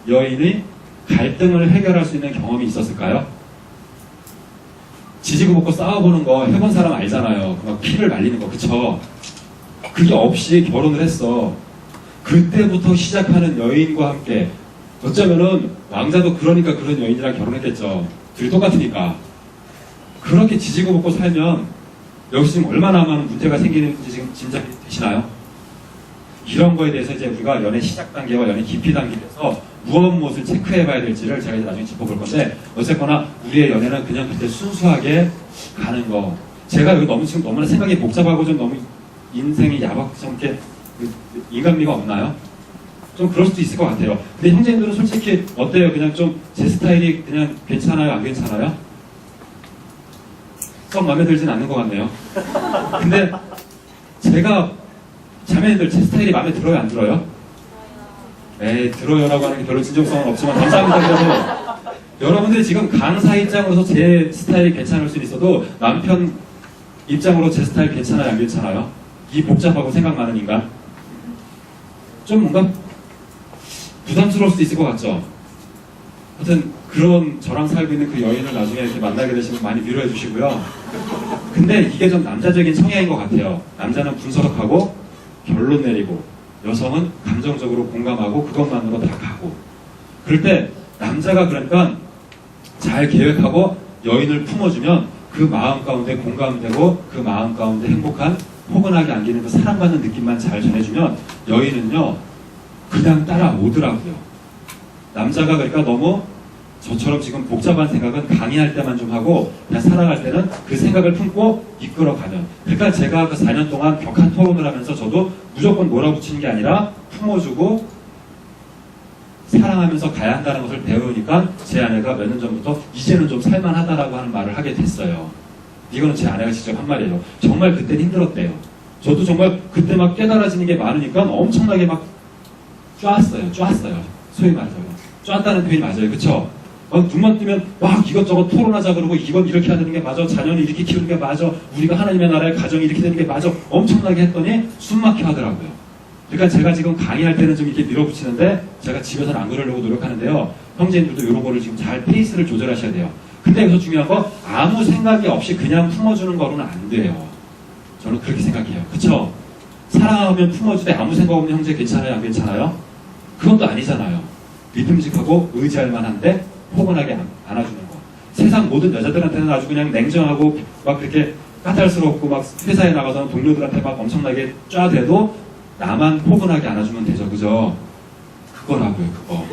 여인이 갈등을 해결할 수 있는 경험이 있었을까요? 지지고 볶고 싸워보는 거 해본 사람 알잖아요. 막 피를 말리는 거. 그쵸? 그게 없이 결혼을 했어. 그때부터 시작하는 여인과 함께 어쩌면은 왕자도 그러니까 그런 여인이랑 결혼했겠죠. 둘이 똑같으니까. 그렇게 지지고 볶고 살면 여기서 지금 얼마나 많은 문제가 생기는지 지금 짐작이 되시나요? 이런 거에 대해서 이제 우리가 연애 시작 단계와 연애 깊이 단계에서 무엇을 체크해 봐야 될지를 제가 이제 나중에 짚어볼 건데, 어쨌거나 우리의 연애는 그냥 그때 순수하게 가는 거. 제가 여기 지금 너무나 생각이 복잡하고 좀 너무 인생이 좀 이렇게 인간미가 없나요? 좀 그럴 수도 있을 것 같아요. 근데 형제님들은 솔직히 어때요? 그냥 좀 제 스타일이 그냥 괜찮아요? 안 괜찮아요? 썩 마음에 들진 않는 것 같네요. 근데 제가 자매님들 제 스타일이 마음에 들어요? 안 들어요? 에이, 들어요라고 하는 게 별로 진정성은 없지만 감사합니다. 그래도 여러분들이 지금 강사 입장으로서 제 스타일이 괜찮을 수 있어도 남편 입장으로 제 스타일 괜찮아요? 안 괜찮아요? 이 복잡하고 생각 많은 인간? 좀 뭔가 부담스러울 수도 있을 것 같죠? 하여튼 그런 저랑 살고 있는 그 여인을 나중에 이렇게 만나게 되시면 많이 위로해 주시고요. 근데 이게 좀 남자적인 성향인 것 같아요. 남자는 분석하고 결론 내리고 여성은 감정적으로 공감하고 그것만으로 다 가고. 그럴 때 남자가 그러니까 잘 계획하고 여인을 품어주면 그 마음 가운데 공감되고 그 마음 가운데 행복한 포근하게 안기는 그 사랑받는 느낌만 잘 전해주면 여인은요 그냥 따라오더라고요. 남자가 그러니까 너무 저처럼 지금 복잡한 생각은 강의할 때만 좀 하고 그냥 살아갈 때는 그 생각을 품고 이끌어가면. 그러니까 제가 그 4년 동안 격한 토론을 하면서 저도 무조건 몰아붙이는 게 아니라 품어주고 사랑하면서 가야 한다는 것을 배우니까 제 아내가 몇 년 전부터 이제는 좀 살만하다라고 하는 말을 하게 됐어요. 이거는 제 아내가 직접 한 말이에요. 정말 그때는 힘들었대요. 저도 정말 그때 막 깨달아지는 게 많으니까 엄청나게 막 쪼았어요. 소위 말해서. 쪼았다는 표현이 맞아요. 그쵸? 눈만 뜨면 막 이것저것 토론하자 그러고 이건 이렇게 해야 되는 게 맞아, 자녀는 이렇게 키우는 게 맞아, 우리가 하나님의 나라의 가정이 이렇게 되는 게 맞아, 엄청나게 했더니 숨막혀 하더라고요. 그러니까 제가 지금 강의할 때는 좀 이렇게 밀어붙이는데 제가 집에서는 안 그러려고 노력하는데요. 형제님들도 이런 거를 지금 잘 페이스를 조절하셔야 돼요. 근데 여기서 중요한 거 아무 생각이 없이 그냥 품어주는 거로는 안 돼요. 저는 그렇게 생각해요. 그쵸? 사랑하면 품어주되 아무 생각 없는 형제 괜찮아요? 안 괜찮아요? 그건 또 아니잖아요. 믿음직하고 의지할 만한데 포근하게 안아주는 거. 세상 모든 여자들한테는 아주 그냥 냉정하고 막 그렇게 까탈스럽고 막 회사에 나가서는 동료들한테 막 엄청나게 쫙대도 나만 포근하게 안아주면 되죠. 그죠? 그거라고요. 그거.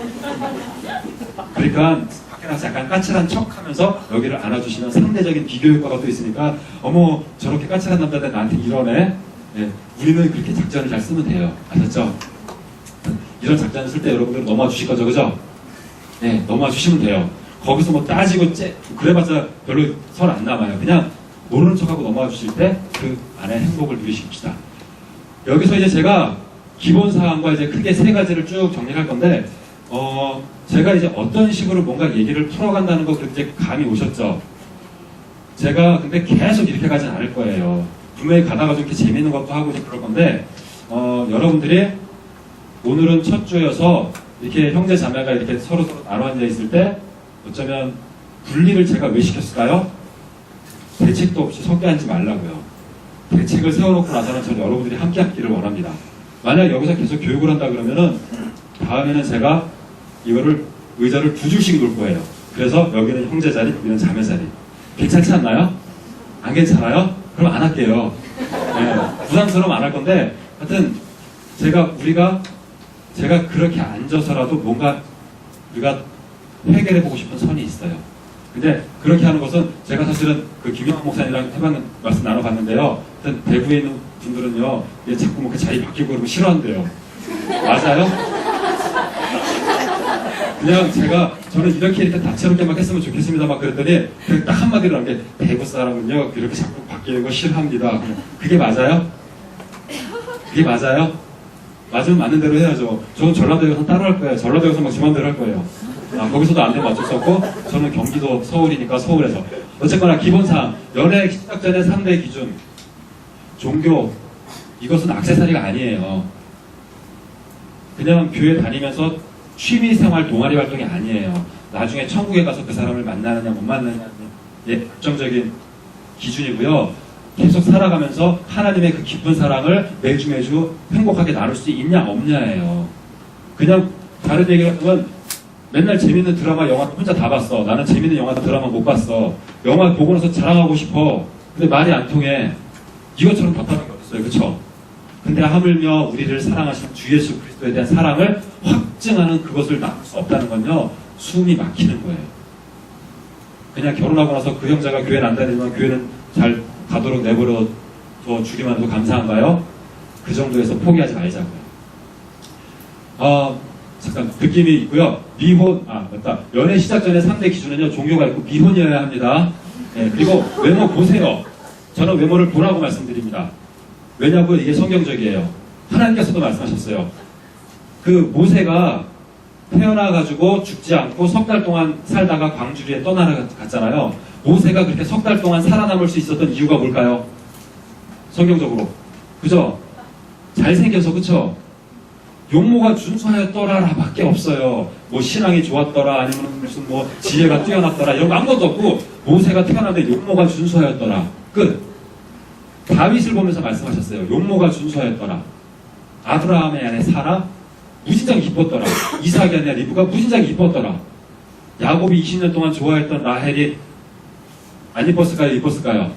그러니까 밖에 나가서 약간 까칠한 척 하면서 여기를 안아주시면 상대적인 비교 효과가 또 있으니까 어머 저렇게 까칠한 남자들 나한테 이러네. 네, 우리는 그렇게 작전을 잘 쓰면 돼요. 아셨죠? 이런 작전을 쓸 때 여러분들 넘어와 주실 거죠. 그죠? 네, 넘어와 주시면 돼요. 거기서 뭐 따지고 그래봤자 별로 설 안 남아요. 그냥 모르는 척하고 넘어와 주실 때 그 안에 행복을 누리십시다. 여기서 이제 제가 기본 사항과 이제 크게 세 가지를 쭉 정리할 건데, 제가 이제 어떤 식으로 뭔가 얘기를 풀어간다는 거 그렇게 감이 오셨죠? 제가 근데 계속 이렇게 가진 않을 거예요. 분명히 가다가 좀 이렇게 재밌는 것도 하고 이제 그럴 건데, 여러분들이 오늘은 첫 주여서 이렇게 형제 자매가 이렇게 서로 나눠 앉아 있을 때 어쩌면 분리를 제가 왜 시켰을까요? 대책도 없이 섞여 앉지 말라고요. 대책을 세워놓고 나서는 저는 여러분들이 함께 앉기를 원합니다. 만약 여기서 계속 교육을 한다 그러면은 다음에는 제가 이거를 의자를 두 줄씩 놓을 거예요. 그래서 여기는 형제 자리, 여기는 자매 자리. 괜찮지 않나요? 안 괜찮아요? 그럼 안 할게요. 네, 부담스러우면 안 할 건데 하여튼 제가 그렇게 앉아서라도 뭔가 우리가 해결해보고 싶은 선이 있어요. 근데 그렇게 하는 것은 제가 사실은 그 김영환 목사님이랑 말씀 나눠봤는데요. 하여튼 대구에 있는 분들은요, 자꾸 뭐 그 자리 바뀌고 그러면 싫어한대요. 맞아요? 그냥 저는 이렇게 다채롭게 막 했으면 좋겠습니다. 막 그랬더니 그냥 딱 한마디로 한 게 대구 사람은요, 이렇게 자꾸 바뀌는 거 싫어합니다. 그게 맞아요? 그게 맞아요? 맞으면 맞는 대로 해야죠. 저는 전라도에 가서 따로 할 거예요. 전라도에 가서 막 제 맘대로 할 거예요. 거기서도 안 되면 어쩔 수 없고, 저는 경기도 서울이니까 서울에서. 어쨌거나 기본상, 연애 시작 전에 3대 기준. 종교, 이것은 액세서리가 아니에요. 그냥 교회 다니면서 취미생활 동아리 활동이 아니에요. 나중에 천국에 가서 그 사람을 만나느냐 못 만나느냐는 결정적인 기준이고요. 계속 살아가면서 하나님의 그 깊은 사랑을 매주 행복하게 나눌 수 있냐 없냐예요. 그냥 다른 얘기를 하면 맨날 재밌는 드라마 영화 혼자 다 봤어. 나는 재밌는 영화 드라마 못 봤어. 영화 보고 나서 자랑하고 싶어. 근데 말이 안 통해. 이것처럼 답답한 게 없어요. 그쵸? 근데 하물며 우리를 사랑하신 주 예수 그리스도에 대한 사랑을 확증하는 그것을 나눌 수 없다는 건요, 숨이 막히는 거예요. 그냥 결혼하고 나서 그 형제가 교회는 안 다니지만 교회는 잘 가도록 내버려 주기만 해도 감사한가요? 그 정도에서 포기하지 말자고요. 잠깐 느낌이 있고요. 맞다. 연애 시작 전에 3대 기준은요, 종교가 있고 미혼이어야 합니다. 네, 그리고 외모 보세요. 저는 외모를 보라고 말씀드립니다. 왜냐고 이게 성경적이에요. 하나님께서도 말씀하셨어요. 그 모세가 태어나가지고 죽지 않고 석 달 동안 살다가 광주리에 떠나갔잖아요. 모세가 그렇게 석 달 동안 살아남을 수 있었던 이유가 뭘까요? 성경적으로. 그죠? 잘생겨서, 그쵸? 용모가 준수하였더라 밖에 없어요. 뭐 신앙이 좋았더라, 아니면 무슨 뭐 지혜가 뛰어났더라, 이런 거 아무것도 없고, 모세가 태어났는데 용모가 준수하였더라. 끝. 다윗을 보면서 말씀하셨어요. 용모가 준수하였더라. 아브라함의 아내 사라 무진장 기뻤더라. 이삭의 아내 리브가 무진장 기뻤더라. 야곱이 20년 동안 좋아했던 라헬이 안 이뻤을까요? 이뻤을까요?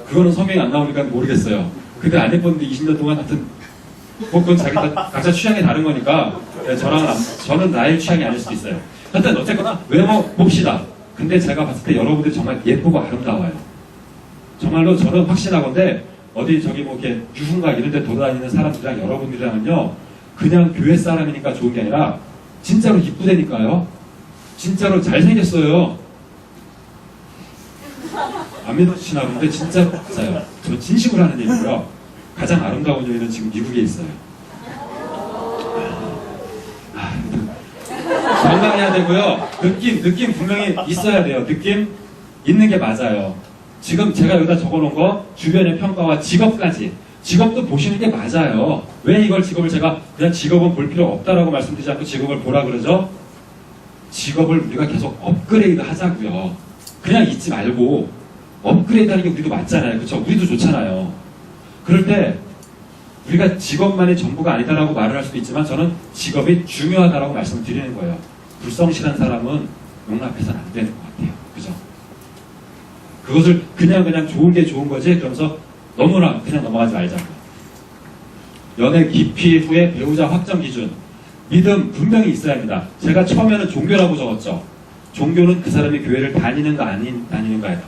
그거는 성경에 안 나오니까 모르겠어요. 근데 안 예뻤는데 20년 동안 하여튼 뭐 그건 각자 취향이 다른 거니까 저는 나의 취향이 아닐 수도 있어요. 하여튼 어쨌거나 외모 봅시다. 근데 제가 봤을 때 여러분들이 정말 예쁘고 아름다워요. 정말로 저는 확신하건데 어디 저기 뭐 이렇게 유흥가 이런 데 돌아다니는 사람들이랑 여러분들이랑은요, 그냥 교회 사람이니까 좋은 게 아니라 진짜로 이쁘다니까요. 진짜로 잘생겼어요. 안 믿으시나 본데 진짜 맞아요. 저 진심으로 하는 얘기고요. 가장 아름다운 여인은 지금 미국에 있어요. 건강해야 되고요. 느낌 분명히 있어야 돼요. 느낌 있는 게 맞아요. 지금 제가 여기다 적어놓은 거 주변의 평가와 직업까지, 직업도 보시는 게 맞아요. 왜 이걸 직업을 제가 그냥 직업은 볼 필요 없다라고 말씀드리지 않고 직업을 보라 그러죠? 직업을 우리가 계속 업그레이드 하자고요. 그냥 있지 말고 업그레이드 하는 게 우리도 맞잖아요. 그쵸? 우리도 좋잖아요. 그럴 때 우리가 직업만이 전부가 아니다라고 말을 할 수도 있지만 저는 직업이 중요하다라고 말씀드리는 거예요. 불성실한 사람은 용납해서는 안 되는 것 같아요. 그죠? 그것을 그냥 좋은 게 좋은 거지 그러면서 너무나 그냥 넘어가지 말자고요. 연애 깊이 후에 배우자 확정 기준. 믿음 분명히 있어야 합니다. 제가 처음에는 종교라고 적었죠. 종교는 그 사람이 교회를 다니는가 안 다니는가예요.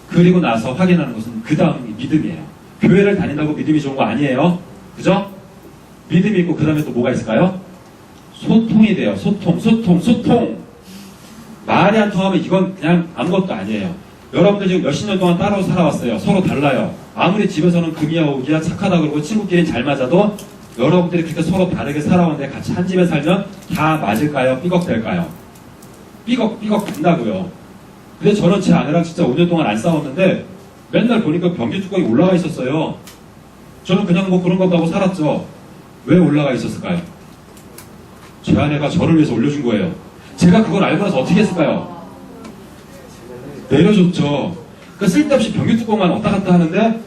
그리고 나서 확인하는 것은 그 다음이 믿음이에요. 교회를 다닌다고 믿음이 좋은 거 아니에요. 그죠? 믿음이 있고 그 다음에 또 뭐가 있을까요? 소통이 돼요. 소통. 말이 안 통하면 이건 그냥 아무것도 아니에요. 여러분들 지금 몇십 년 동안 따로 살아왔어요. 서로 달라요. 아무리 집에서는 금이야 오기야 착하다 그러고 친구끼리 잘 맞아도 여러분들이 그렇게 서로 다르게 살아왔는데 같이 한 집에 살면 다 맞을까요? 삐걱될까요? 삐걱 된다고요. 근데 저는 제 아내랑 진짜 5년 동안 안 싸웠는데 맨날 보니까 변기 뚜껑이 올라가 있었어요. 저는 그냥 뭐 그런 것도 하고 살았죠. 왜 올라가 있었을까요? 제 아내가 저를 위해서 올려준 거예요. 제가 그걸 알고 나서 어떻게 했을까요? 내려줬죠. 그러니까 쓸데없이 변기 뚜껑만 왔다 갔다 하는데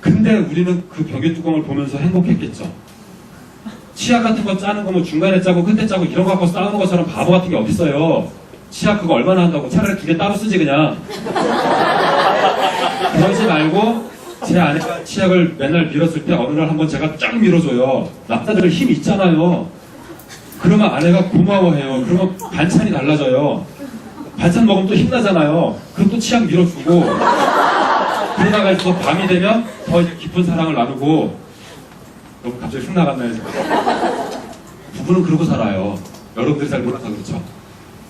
근데 우리는 그 변기 뚜껑을 보면서 행복했겠죠. 치약 같은 거 짜는 거 뭐 중간에 짜고 끝에 짜고 이런 거 갖고 싸우는 것처럼 바보 같은 게 어딨어요. 치약 그거 얼마나 한다고 차라리 2개 따로 쓰지 그냥. 그러지 말고 제 아내가 치약을 맨날 밀었을 때 어느 날 한번 제가 쫙 밀어줘요. 남자들 힘 있잖아요. 그러면 아내가 고마워해요. 그러면 반찬이 달라져요. 반찬 먹으면 또 힘나잖아요. 그럼 또 치약 밀어주고 그러다가 또 밤이 되면 더 이제 깊은 사랑을 나누고. 너무 갑자기 훅 나갔나요? 부부는 그러고 살아요. 여러분들이 잘 몰라서 그렇죠.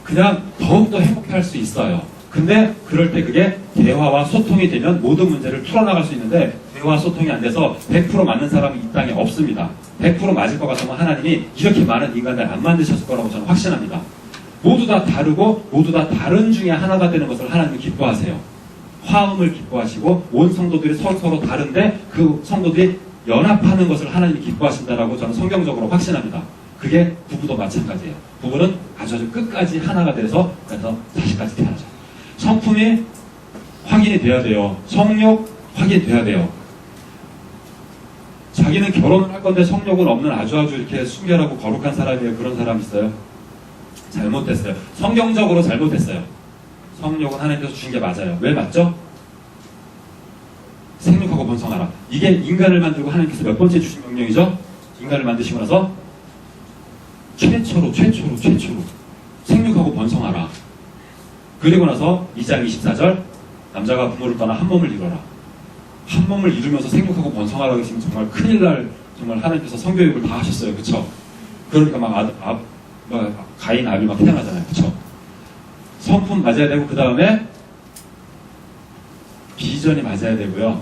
그냥 더욱더 행복해할 수 있어요. 근데 그럴 때 그게 대화와 소통이 되면 모든 문제를 풀어나갈 수 있는데 대화 소통이 안 돼서 100% 맞는 사람이 이 땅에 없습니다. 100% 맞을 것 같으면 하나님이 이렇게 많은 인간들 안 만드셨을 거라고 저는 확신합니다. 모두 다 다르고 모두 다 다른 중에 하나가 되는 것을 하나님이 기뻐하세요. 화음을 기뻐하시고 온 성도들이 서로 다른데 그 성도들이 연합하는 것을 하나님이 기뻐하신다라고 저는 성경적으로 확신합니다. 그게 부부도 마찬가지예요. 부부는 아주 끝까지 하나가 돼서 그래서 자식까지 태어나죠. 성품이 확인이 돼야 돼요. 성욕 확인돼야 돼요. 자기는 결혼을 할 건데 성욕은 없는 아주 이렇게 순결하고 거룩한 사람이에요. 그런 사람 있어요? 잘못됐어요. 성경적으로 잘못됐어요. 성욕은 하나님께서 주신 게 맞아요. 왜 맞죠? 생육하고 번성하라. 이게 인간을 만들고 하나님께서 몇 번째 주신 명령이죠? 인간을 만드시고 나서 최초로 생육하고 번성하라. 그리고 나서 2장 24절 남자가 부모를 떠나 한 몸을 이뤄라. 한 몸을 이루면서 생육하고 번성하라고 했으면 정말 큰일 날 정말 하나님께서 성교육을 다 하셨어요. 그쵸? 그러니까 막 가인 아비 막 태어나잖아요. 그쵸? 성품 맞아야 되고 그 다음에 비전이 맞아야 되고요.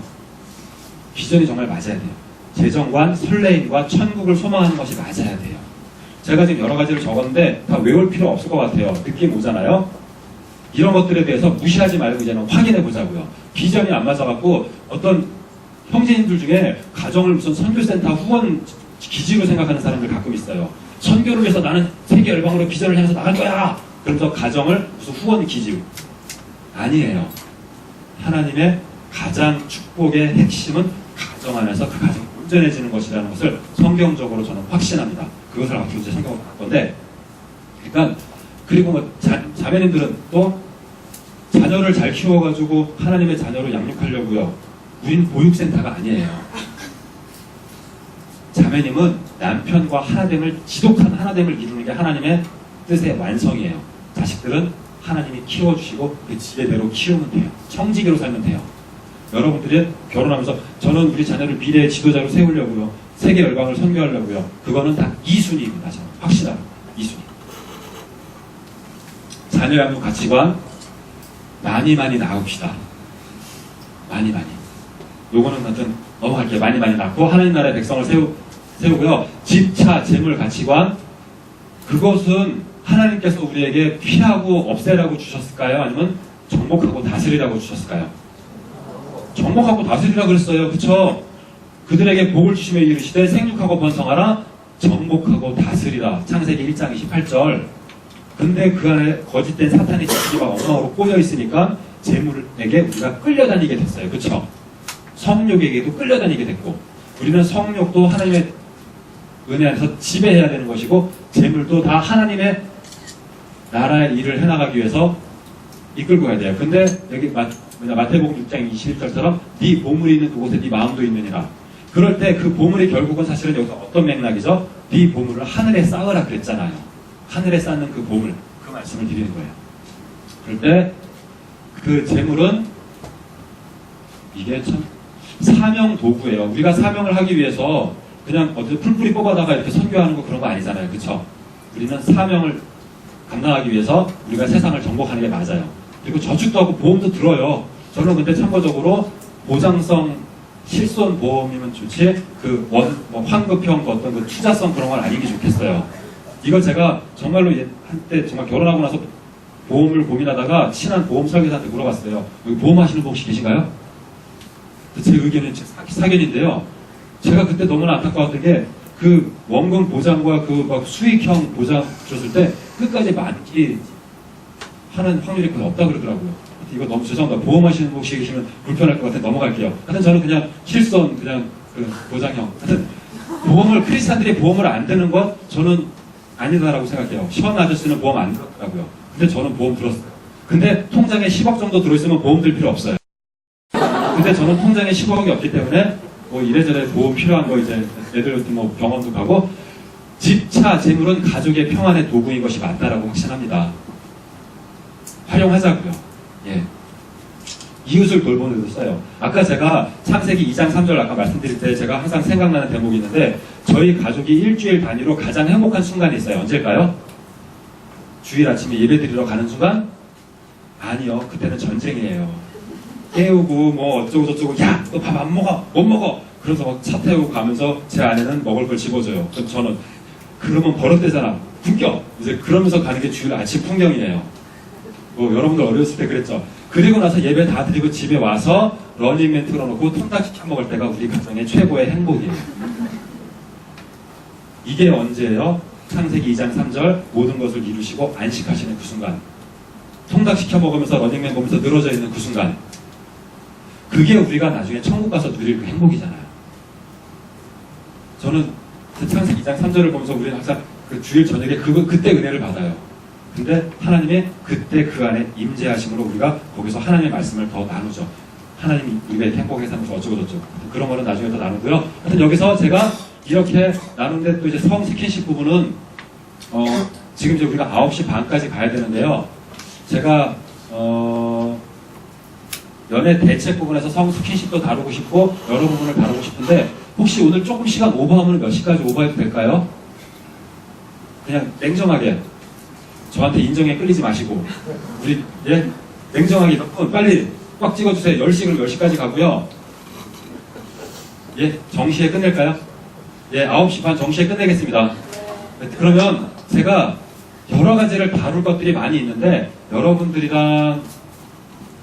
비전이 정말 맞아야 돼요. 재정관, 설레임과 천국을 소망하는 것이 맞아야 돼요. 제가 지금 여러 가지를 적었는데 다 외울 필요 없을 것 같아요. 느낌 오잖아요. 이런 것들에 대해서 무시하지 말고 이제는 확인해 보자고요. 비전이 안 맞아갖고 어떤 형제님들 중에 가정을 무슨 선교센터 후원 기지로 생각하는 사람들 가끔 있어요. 선교를 위해서 나는 세계 열방으로 비전을 향해서 나갈 거야. 그러면서 가정을 무슨 후원 기지. 아니에요. 하나님의 가장 축복의 핵심은 가정 안에서 그 가정이 온전해지는 것이라는 것을 성경적으로 저는 확신합니다. 그것을 앞으로 이제 성경으로 갈 건데, 그러니까 그리고 뭐 자매님들은 또 자녀를 잘 키워가지고 하나님의 자녀로 양육하려고요. 우린 보육센터가 아니에요. 자매님은 남편과 하나됨을 지독한 하나됨을 이루는 게 하나님의 뜻의 완성이에요. 자식들은 하나님이 키워주시고 그 지혜대로 키우면 돼요. 청지기로 살면 돼요. 여러분들이 결혼하면서 저는 우리 자녀를 미래의 지도자로 세우려고요. 세계 열방을 선교하려고요. 그거는 다 2순위입니다. 저는 확실합니다. 2순위. 자녀 양육 가치관 많이 낳읍시다. 많이. 요거는 하여튼 넘어갈게요. 많이 낳고 하나님 나라의 백성을 세우고요. 집, 차, 재물 가치관 그것은 하나님께서 우리에게 피하고 없애라고 주셨을까요? 아니면 정복하고 다스리라고 주셨을까요? 정복하고 다스리라고 그랬어요. 그쵸? 그들에게 복을 주시며 이르시되 생육하고 번성하라 정복하고 다스리라. 창세기 1장 28절. 근데 그 안에 거짓된 사탄의 지식이 막 엉망으로 꼬여 있으니까 재물에게 우리가 끌려다니게 됐어요. 그쵸? 성욕에게도 끌려다니게 됐고 우리는 성욕도 하나님의 은혜 안에서 지배해야 되는 것이고 재물도 다 하나님의 나라의 일을 해나가기 위해서 이끌고 가야 돼요. 근데 여기 마태복음 6장 21절처럼 네 보물이 있는 그곳에 네 마음도 있느니라. 그럴 때 그 보물이 결국은 사실은 여기서 어떤 맥락이죠? 네 보물을 하늘에 쌓으라 그랬잖아요. 하늘에 쌓는 그 보물, 그 말씀을 드리는 거예요. 그럴 때 그 재물은 이게 참 사명 도구예요. 우리가 사명을 하기 위해서 그냥 어떻게 풀뿌리 뽑아다가 이렇게 선교하는 거 그런 거 아니잖아요. 그쵸? 우리는 사명을 감당하기 위해서 우리가 세상을 정복하는 게 맞아요. 그리고 저축도 하고 보험도 들어요. 저는 근데 참고적으로 보장성 실손 보험이면 좋지 환급형 어떤 그 투자성 그런 건 아닌 게 좋겠어요. 이걸 제가 정말로 한때 정말 결혼하고 나서 보험을 고민하다가 친한 보험 설계사한테 물어봤어요. 여기 보험하시는 분 혹시 계신가요? 제 의견은 사견인데요. 제가 그때 너무나 안타까웠던 게 그 원금 보장과 그 막 수익형 보장 줬을 때 끝까지 만기 하는 확률이 거의 없다 그러더라고요. 이거 너무 죄송합니다. 보험하시는 분 혹시 계시면 불편할 것 같아서 넘어갈게요. 하여튼 저는 그냥 실손 그냥 그 보장형. 하여튼 보험을 크리스찬들이 보험을 안 드는 건 저는 아니다라고 생각해요. 시원 아저씨는 보험 안 들었더라고요. 근데 저는 보험 들었어요. 근데 통장에 10억 정도 들어있으면 보험 들 필요 없어요. 근데 저는 통장에 10억이 없기 때문에 뭐 이래저래 보험 필요한 거 이제 애들 뭐 병원도 가고 집, 차, 재물은 가족의 평안의 도구인 것이 맞다라고 확신합니다. 활용하자고요. 예. 이웃을 돌보는 데도 써요. 아까 제가 창세기 2장 3절 아까 말씀드릴 때 제가 항상 생각나는 대목이 있는데 저희 가족이 일주일 단위로 가장 행복한 순간이 있어요. 언제일까요? 주일 아침에 예배 드리러 가는 순간? 아니요. 그때는 전쟁이에요. 깨우고 뭐 어쩌고 저쩌고 야 너 밥 안 먹어 못 먹어 그래서 막 차 태우고 가면서 제 아내는 먹을 걸 집어줘요. 그럼 저는 그러면 버릇되잖아. 품격 이제 그러면서 가는 게 주일 아침 풍경이에요. 뭐 여러분들 어렸을 때 그랬죠. 그리고 나서 예배 다 드리고 집에 와서 러닝맨 틀어놓고 통닭 시켜 먹을 때가 우리 가정의 최고의 행복이에요. 이게 언제예요? 창세기 2장 3절 모든 것을 이루시고 안식하시는 그 순간. 통닭 시켜 먹으면서 러닝맨 보면서 늘어져 있는 그 순간. 그게 우리가 나중에 천국 가서 누릴 그 행복이잖아요. 저는 그 창세기 2장 3절을 보면서 우리는 항상 그 주일 저녁에 그때 은혜를 받아요. 근데 하나님의 그때 그 안에 임재하심으로 우리가 거기서 하나님의 말씀을 더 나누죠. 하나님 우리의 행복의 삶에서 어쩌고 저쩌고 그런 거는 나중에 더 나누고요. 하여튼 여기서 제가 이렇게 나누는데 또 이제 성 스킨십 부분은 지금 이제 우리가 9시 반까지 가야 되는데요. 제가 연애 대책 부분에서 성 스킨십도 다루고 싶고 여러 부분을 다루고 싶은데 혹시 오늘 조금 시간 오버하면 몇 시까지 오버해도 될까요? 그냥 냉정하게 저한테 인정에 끌리지 마시고 우리 예 냉정하게 빨리 꽉 찍어주세요. 10시 그럼 10시까지 가고요. 예 정시에 끝낼까요? 예 9시 반 정시에 끝내겠습니다. 그러면 제가 여러 가지를 다룰 것들이 많이 있는데 여러분들이랑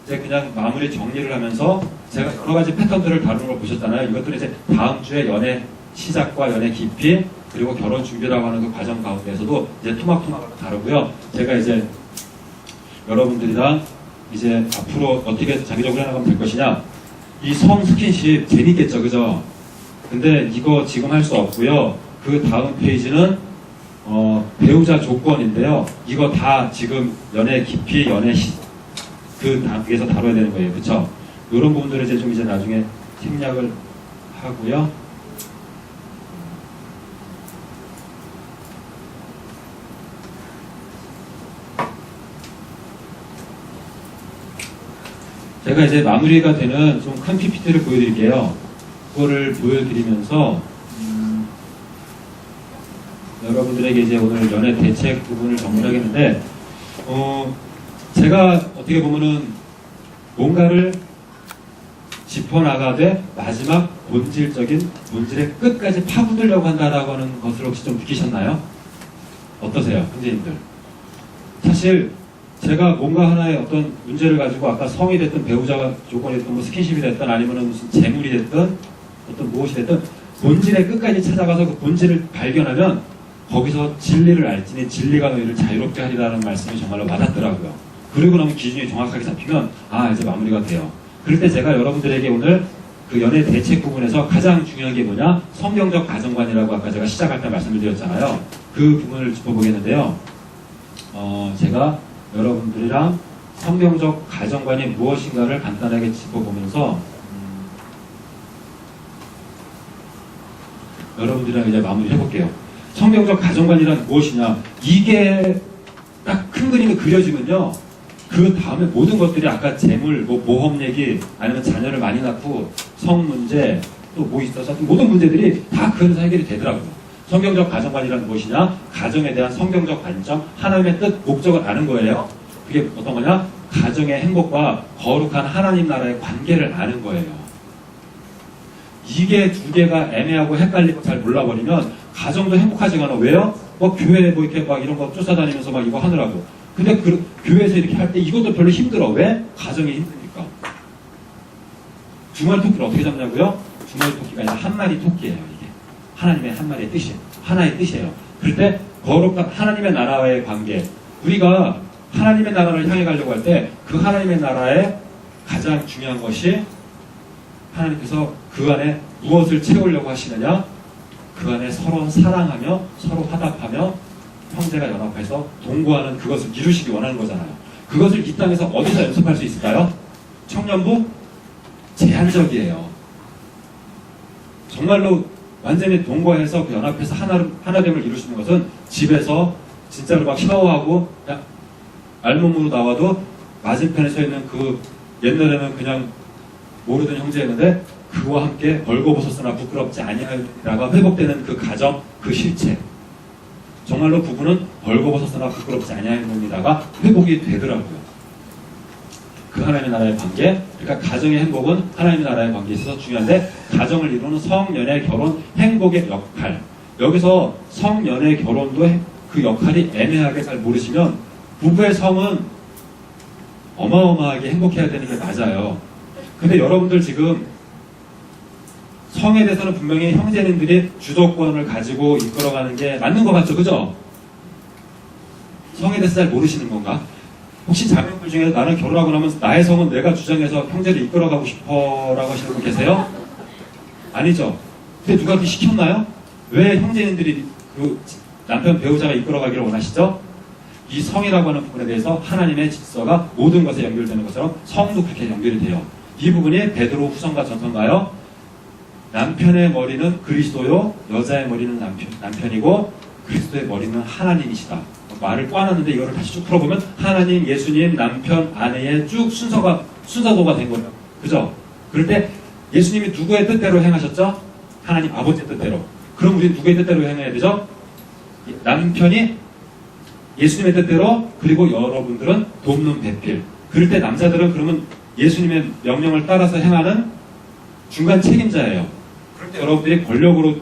이제 그냥 마무리 정리를 하면서 제가 여러 가지 패턴들을 다루는 걸 보셨잖아요. 이것들은 이제 다음 주에 연애 시작과 연애 깊이 그리고 결혼 준비라고 하는 그 과정 가운데서도 이제 토막토막 다루고요. 제가 이제 여러분들이랑 이제 앞으로 어떻게 장기적으로 해나가면 될 것이냐. 이 성 스킨십 재밌겠죠, 그죠? 근데 이거 지금 할 수 없고요. 그 다음 페이지는 배우자 조건인데요. 이거 다 지금 연애 깊이, 그 단계에서 다뤄야 되는 거예요, 그쵸? 이런 부분들을 이제 좀 이제 나중에 생략을 하고요. 제가 이제 마무리가 되는 좀 큰 PPT를 보여드릴게요. 그거를 보여드리면서 여러분들에게 이제 오늘 연애 대책 부분을 정리하겠는데 제가 어떻게 보면은 뭔가를 짚어나가되 마지막 본질의 끝까지 파고들려고 한다라고 하는 것을 혹시 좀 느끼셨나요? 어떠세요, 형제님들? 사실 제가 뭔가 하나의 어떤 문제를 가지고 아까 성이 됐든 배우자 조건이 됐든 뭐 스킨십이 됐든 아니면 무슨 재물이 됐든 어떤 무엇이 됐든 본질의 끝까지 찾아가서 그 본질을 발견하면 거기서 진리를 알지니 진리가 너희를 자유롭게 하리라는 말씀이 정말로 와닿더라고요. 그리고 나면 기준이 정확하게 잡히면 이제 마무리가 돼요. 그럴 때 제가 여러분들에게 오늘 그 연애 대책 부분에서 가장 중요한 게 뭐냐? 성경적 가정관이라고 아까 제가 시작할 때 말씀을 드렸잖아요. 그 부분을 짚어보겠는데요. 제가 여러분들이랑 성경적 가정관이 무엇인가를 간단하게 짚어보면서 여러분들이랑 이제 마무리 해볼게요. 성경적 가정관이란 무엇이냐? 이게 딱 큰 그림이 그려지면요. 그 다음에 모든 것들이 아까 재물, 뭐 모험 얘기, 아니면 자녀를 많이 낳고 성 문제, 또 뭐 있어서 모든 문제들이 다 그 안에서 해결이 되더라고요. 성경적 가정관이란 무엇이냐? 가정에 대한 성경적 관점, 하나님의 뜻, 목적을 아는 거예요. 그게 어떤 거냐? 가정의 행복과 거룩한 하나님 나라의 관계를 아는 거예요. 이게 두 개가 애매하고 헷갈리고 잘 몰라버리면 가정도 행복하지가 않아. 왜요? 교회에 뭐 이렇게 막 이런 거 쫓아다니면서 막 이거 하느라고. 근데 교회에서 이렇게 할 때 이것도 별로 힘들어. 왜? 가정이 힘드니까. 주말 토끼를 어떻게 잡냐고요? 주말 토끼가 아니라 한 마리 토끼예요, 이게. 하나님의 한 마리의 뜻이에요. 하나의 뜻이에요. 그럴 때 거룩한 하나님의 나라와의 관계. 우리가 하나님의 나라를 향해 가려고 할 때 그 하나님의 나라의 가장 중요한 것이 하나님께서 그 안에 무엇을 채우려고 하시느냐? 그 안에 서로 사랑하며 서로 화답하며 형제가 연합해서 동거하는 그것을 이루시기 원하는 거잖아요. 그것을 이 땅에서 어디서 연습할 수 있을까요? 청년부? 제한적이에요. 정말로 완전히 동거해서 그 연합해서 하나됨을 이룰 수 있는 것은 집에서 진짜로 막 샤워하고 그냥 알몸으로 나와도 맞은편에 서 있는 그 옛날에는 그냥 모르던 형제였는데 그와 함께 벌거벗었으나 부끄럽지 아니하리라가 회복되는 그 가정, 그 실체. 정말로 부부는 벌거벗었으나 부끄럽지 아니하리라가 회복이 되더라고요. 그 하나님의 나라의 관계. 그러니까 가정의 행복은 하나님의 나라의 관계에 있어서 중요한데 가정을 이루는 성연애 결혼 행복의 역할. 여기서 성연애 결혼도 그 역할이 애매하게 잘 모르시면 부부의 성은 어마어마하게 행복해야 되는 게 맞아요. 근데 여러분들 지금 성에 대해서는 분명히 형제님들이 주도권을 가지고 이끌어가는 게 맞는 것 같죠? 그죠? 성에 대해서 잘 모르시는 건가? 혹시 자매분들 중에 나는 결혼하고 나면 나의 성은 내가 주장해서 형제를 이끌어가고 싶어 라고 하시는 분 계세요? 아니죠? 근데 누가 그렇게 시켰나요? 왜 형제님들이 그 남편 배우자가 이끌어가기를 원하시죠? 이 성이라고 하는 부분에 대해서 하나님의 질서가 모든 것에 연결되는 것처럼 성도 그렇게 연결이 돼요. 이 부분이 베드로 후서과 전서인가요? 남편의 머리는 그리스도요, 여자의 머리는 남편이고 그리스도의 머리는 하나님이시다. 말을 꽈놨는데 이거를 다시 쭉 풀어보면 하나님, 예수님, 남편, 아내의 쭉 순서도가 된 거예요. 그죠? 그럴 때 예수님이 누구의 뜻대로 행하셨죠? 하나님 아버지의 뜻대로. 그럼 우리는 누구의 뜻대로 행해야 되죠? 남편이 예수님의 뜻대로, 그리고 여러분들은 돕는 배필. 그럴 때 남자들은 그러면 예수님의 명령을 따라서 행하는 중간 책임자예요. 그럴 때 여러분들이 권력으로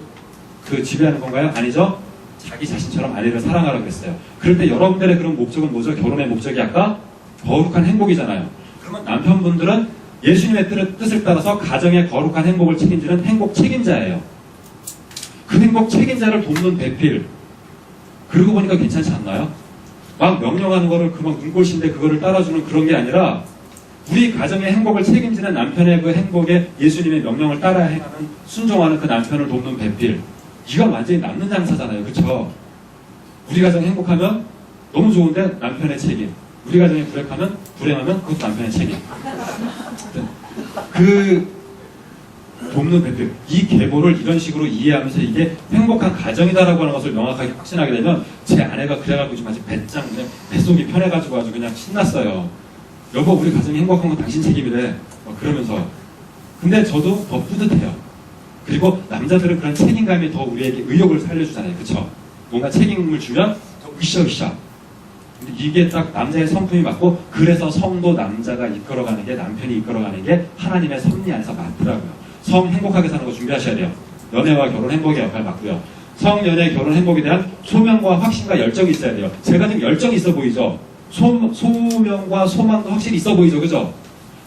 그 지배하는 건가요? 아니죠? 자기 자신처럼 아내를 사랑하라고 했어요. 그럴 때 여러분들의 그런 목적은 뭐죠? 결혼의 목적이 아까 거룩한 행복이잖아요. 그러면 남편분들은 예수님의 뜻을 따라서 가정의 거룩한 행복을 책임지는 행복 책임자예요. 그 행복 책임자를 돕는 배필. 그러고 보니까 괜찮지 않나요? 막 명령하는 거를 그막 눈꼴신데 그거를 따라주는 그런 게 아니라 우리 가정의 행복을 책임지는 남편의 그 행복에 예수님의 명령을 따라 행하는 순종하는 그 남편을 돕는 배필. 이건 완전히 남는 장사잖아요. 그쵸? 우리 가정이 행복하면 너무 좋은데 남편의 책임. 우리 가정이 불행하면 그것도 남편의 책임. 그 돕는 배필. 이 계보를 이런 식으로 이해하면서 이게 행복한 가정이다라고 하는 것을 명확하게 확신하게 되면 제 아내가 그래가지고 지금 아주 배짱 그냥 뱃속이 편해가지고 아주 그냥 신났어요. 여보 우리 가정이 행복한 건 당신 책임이래. 그러면서 근데 저도 더 뿌듯해요. 그리고 남자들은 그런 책임감이 더 우리에게 의욕을 살려주잖아요. 그쵸? 뭔가 책임을 주면 더 으쌰으쌰. 근데 이게 딱 남자의 성품이 맞고 그래서 성도 남자가 이끌어가는 게 남편이 이끌어가는 게 하나님의 섭리 안에서 맞더라고요. 성 행복하게 사는 거 준비하셔야 돼요. 연애와 결혼 행복의 역할 맞고요. 성, 연애, 결혼 행복에 대한 소명과 확신과 열정이 있어야 돼요. 제가 지금 열정이 있어 보이죠? 소명과 소망도 확실히 있어 보이죠? 그죠?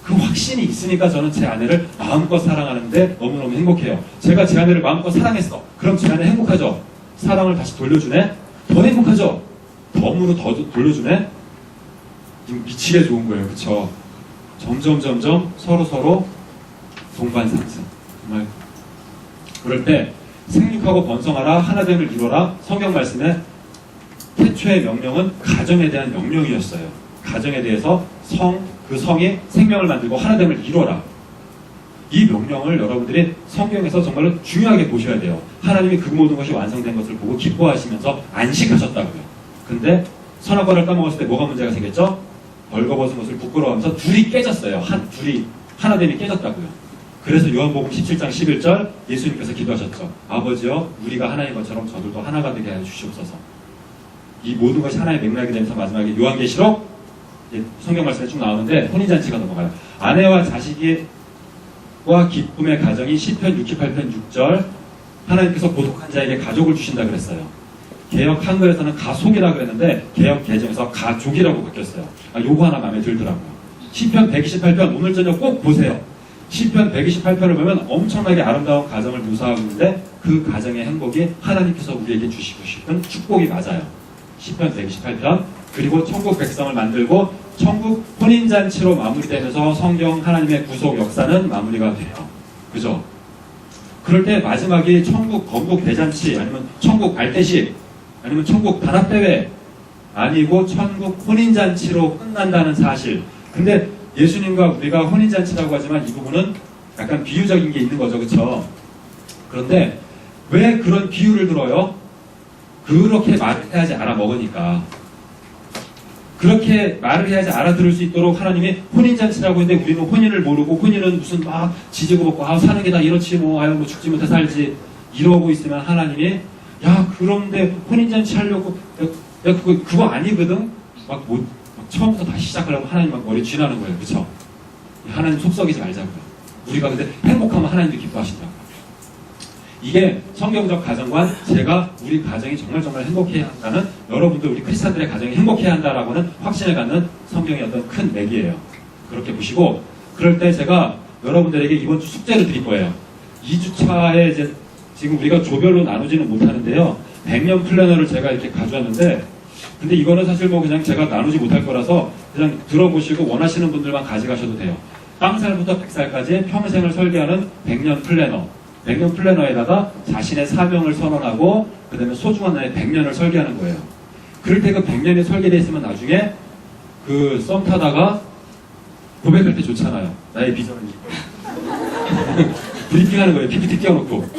그 확신이 있으니까 저는 제 아내를 마음껏 사랑하는데 너무너무 행복해요. 제가 제 아내를 마음껏 사랑했어. 그럼 제 아내 행복하죠? 사랑을 다시 돌려주네? 더 행복하죠? 덤으로 더 돌려주네? 미치게 좋은 거예요. 그쵸? 점점 서로 동반상승. 정말 그럴 때 생육하고 번성하라 하나됨을 이루어라 성경 말씀에 태초의 명령은 가정에 대한 명령이었어요. 가정에 대해서 그 성이 생명을 만들고 하나됨을 이루어라. 이 명령을 여러분들이 성경에서 정말로 중요하게 보셔야 돼요. 하나님이 그 모든 것이 완성된 것을 보고 기뻐하시면서 안식하셨다고요. 근데 선악과를 까먹었을 때 뭐가 문제가 생겼죠? 벌거벗은 것을 부끄러워하면서 둘이 깨졌어요. 둘이 하나됨이 깨졌다고요. 그래서 요한복음 17장 11절 예수님께서 기도하셨죠. 아버지여 우리가 하나인 것처럼 저들도 하나가 되게 하여 주시옵소서. 이 모든 것이 하나의 맥락이 되면서 마지막에 요한계시록 성경 말씀에 쭉 나오는데 혼인잔치가 넘어가요. 아내와 자식과 기쁨의 가정이 시편 68편 6절 하나님께서 고독한 자에게 가족을 주신다 그랬어요. 개역 한글에서는 가속이라고 그랬는데 개역 개정에서 가족이라고 바뀌었어요. 요거 하나 마음에 들더라고요. 시편 128편 오늘 저녁 꼭 보세요. 시편 128편을 보면 엄청나게 아름다운 가정을 묘사하고 있는데 그 가정의 행복이 하나님께서 우리에게 주시고 싶은 축복이 맞아요. 시편 128편 그리고 천국 백성을 만들고 천국 혼인잔치로 마무리되면서 성경 하나님의 구속 역사는 마무리가 돼요. 그죠? 그럴 때 마지막이 천국 건국 대잔치 아니면 천국 알대식 아니면 천국 단합대회 아니고 천국 혼인잔치로 끝난다는 사실. 근데 예수님과 우리가 혼인잔치라고 하지만 이 부분은 약간 비유적인 게 있는 거죠. 그렇죠? 그런데 왜 그런 비유를 들어요? 그렇게 말을 해야지 알아먹으니까. 그렇게 말을 해야지 알아들을 수 있도록 하나님이 혼인잔치라고 했는데 우리는 혼인을 모르고 혼인은 무슨 막 지지고 볶고 사는 게 다 이렇지 뭐 아유 뭐 죽지 못해 살지 이러고 있으면 하나님이 야 그런데 혼인잔치 하려고 야 그거 아니거든? 막 처음부터 다시 시작하려고 하나님 막 머리 쥐나는 거예요. 그쵸? 하나님 속썩이지 말자고요. 우리가 근데 행복하면 하나님도 기뻐하신다고요. 이게 성경적 가정관, 제가 우리 가정이 정말 행복해야 한다는, 여러분들 우리 크리스찬들의 가정이 행복해야 한다라고는 확신을 갖는 성경의 어떤 큰 맥이에요. 그렇게 보시고, 그럴 때 제가 여러분들에게 이번 주 숙제를 드릴 거예요. 2주차에 이제 지금 우리가 조별로 나누지는 못하는데요. 100년 플래너를 제가 이렇게 가져왔는데, 근데 이거는 사실 뭐 그냥 제가 나누지 못할 거라서 그냥 들어보시고 원하시는 분들만 가져가셔도 돼요. 0살부터 100살까지 평생을 설계하는 100년 플래너. 100년 플래너에다가 자신의 사명을 선언하고 그 다음에 소중한 나의 100년을 설계하는 거예요. 그럴 때 그 100년이 설계되어 있으면 나중에 그 썸 타다가 고백할 때 좋잖아요. 나의 비전을 브리핑하는 거예요. PPT 띄워놓고.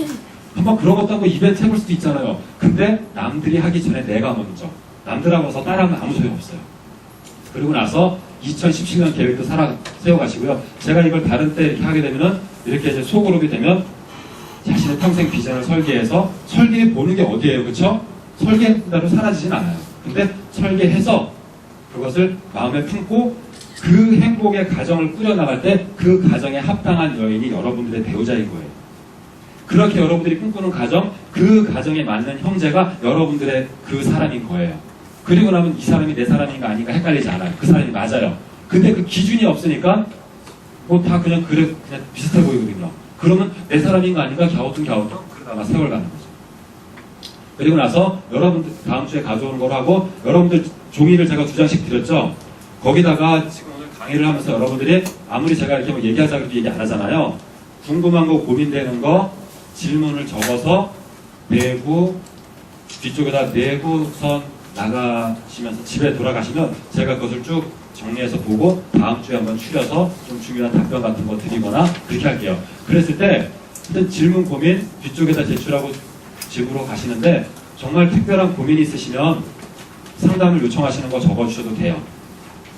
한번 그런 것도 한번 이벤트 해볼 수도 있잖아요. 근데 남들이 하기 전에 내가 먼저. 남들하고 나서 따라하면 아무 소용 없어요. 그리고 나서 2017년 계획도 세워가시고요. 제가 이걸 다른 때 이렇게 하게 되면은 이렇게 이제 소그룹이 되면 자신의 평생 비전을 설계해서, 설계해 보는 게 어디예요, 그쵸? 설계한다고 사라지진 않아요. 근데 설계해서 그것을 마음에 품고 그 행복의 가정을 꾸려나갈 때 그 가정에 합당한 여인이 여러분들의 배우자인 거예요. 그렇게 여러분들이 꿈꾸는 가정, 그 가정에 맞는 형제가 여러분들의 그 사람인 거예요. 그리고 나면 이 사람이 내 사람인가 아닌가 헷갈리지 않아요. 그 사람이 맞아요. 근데 그 기준이 없으니까 뭐 다 그냥 비슷해 보이거든요. 그러면 내 사람인가 아닌가 갸우뚱 그러다가 세월 가는 거죠. 그리고 나서 여러분들 다음 주에 가져오는 걸 하고, 여러분들 종이를 제가 2장씩 드렸죠. 거기다가 지금 오늘 강의를 하면서 여러분들이 아무리 제가 이렇게 뭐 얘기하자고 얘기 안 하잖아요. 궁금한 거, 고민되는 거 질문을 적어서 내고 뒤쪽에다 내고선 나가시면서 집에 돌아가시면 제가 그것을 쭉 정리해서 보고 다음 주에 한번 추려서 좀 중요한 답변 같은 거 드리거나 그렇게 할게요. 그랬을 때 질문, 고민 뒤쪽에다 제출하고 집으로 가시는데, 정말 특별한 고민이 있으시면 상담을 요청하시는 거 적어주셔도 돼요.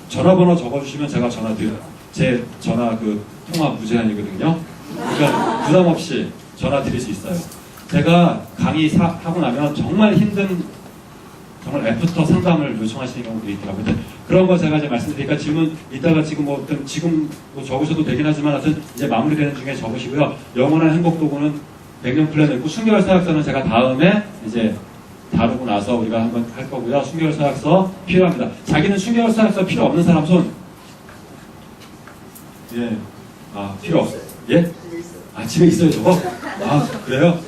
전화번호 적어주시면 제가 전화드려요. 제 전화 통화 무제한이거든요. 그러니까 부담 없이 전화 드릴 수 있어요. 제가 강의 하고 나면 정말 힘든, 정말 애프터 상담을 요청하시는 경우들이 있더라고요. 근데 그런 거 제가 이제 말씀드리니까 질문 이따가 지금 지금 적으셔도 되긴 하지만 하여튼 이제 마무리되는 중에 적으시고요. 영원한 행복 도구는 100년 플랜을 있고, 순결 서약서는 제가 다음에 이제 다루고 나서 우리가 한번 할 거고요. 순결 서약서 필요합니다. 자기는 순결 서약서 필요 없는 사람 손. 예. 필요 없어요. 예? 집에 있어요, 저거? 그래요?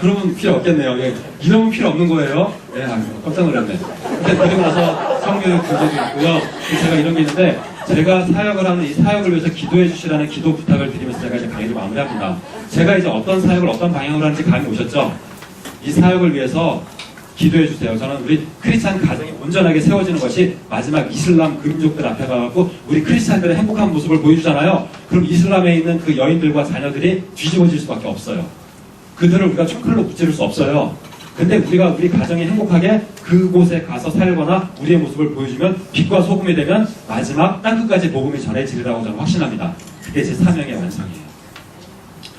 그러면 필요 없겠네요. 예. 이러면 필요 없는 거예요. 예, 깜짝 놀랐네. 근데 그리고 나서 성교육 교재도 있고요. 제가 이런 게 있는데, 제가 사역을 하는 이 사역을 위해서 기도해 주시라는 기도 부탁을 드리면서 제가 이제 강의를 마무리합니다. 제가 이제 어떤 사역을 어떤 방향으로 하는지 감이 오셨죠? 이 사역을 위해서 기도해 주세요. 저는 우리 크리스찬 가정이 온전하게 세워지는 것이 마지막 이슬람 그림족들 앞에 가갖고 우리 크리스찬들의 행복한 모습을 보여주잖아요. 그럼 이슬람에 있는 그 여인들과 자녀들이 뒤집어질 수밖에 없어요. 그들을 우리가 총칼로 무찌를 수 없어요. 근데 우리가 우리 가정이 행복하게 그곳에 가서 살거나 우리의 모습을 보여주면, 빛과 소금이 되면 마지막 땅끝까지 복음이 전해지리라고 저는 확신합니다. 그게 제 사명의 완성이에요.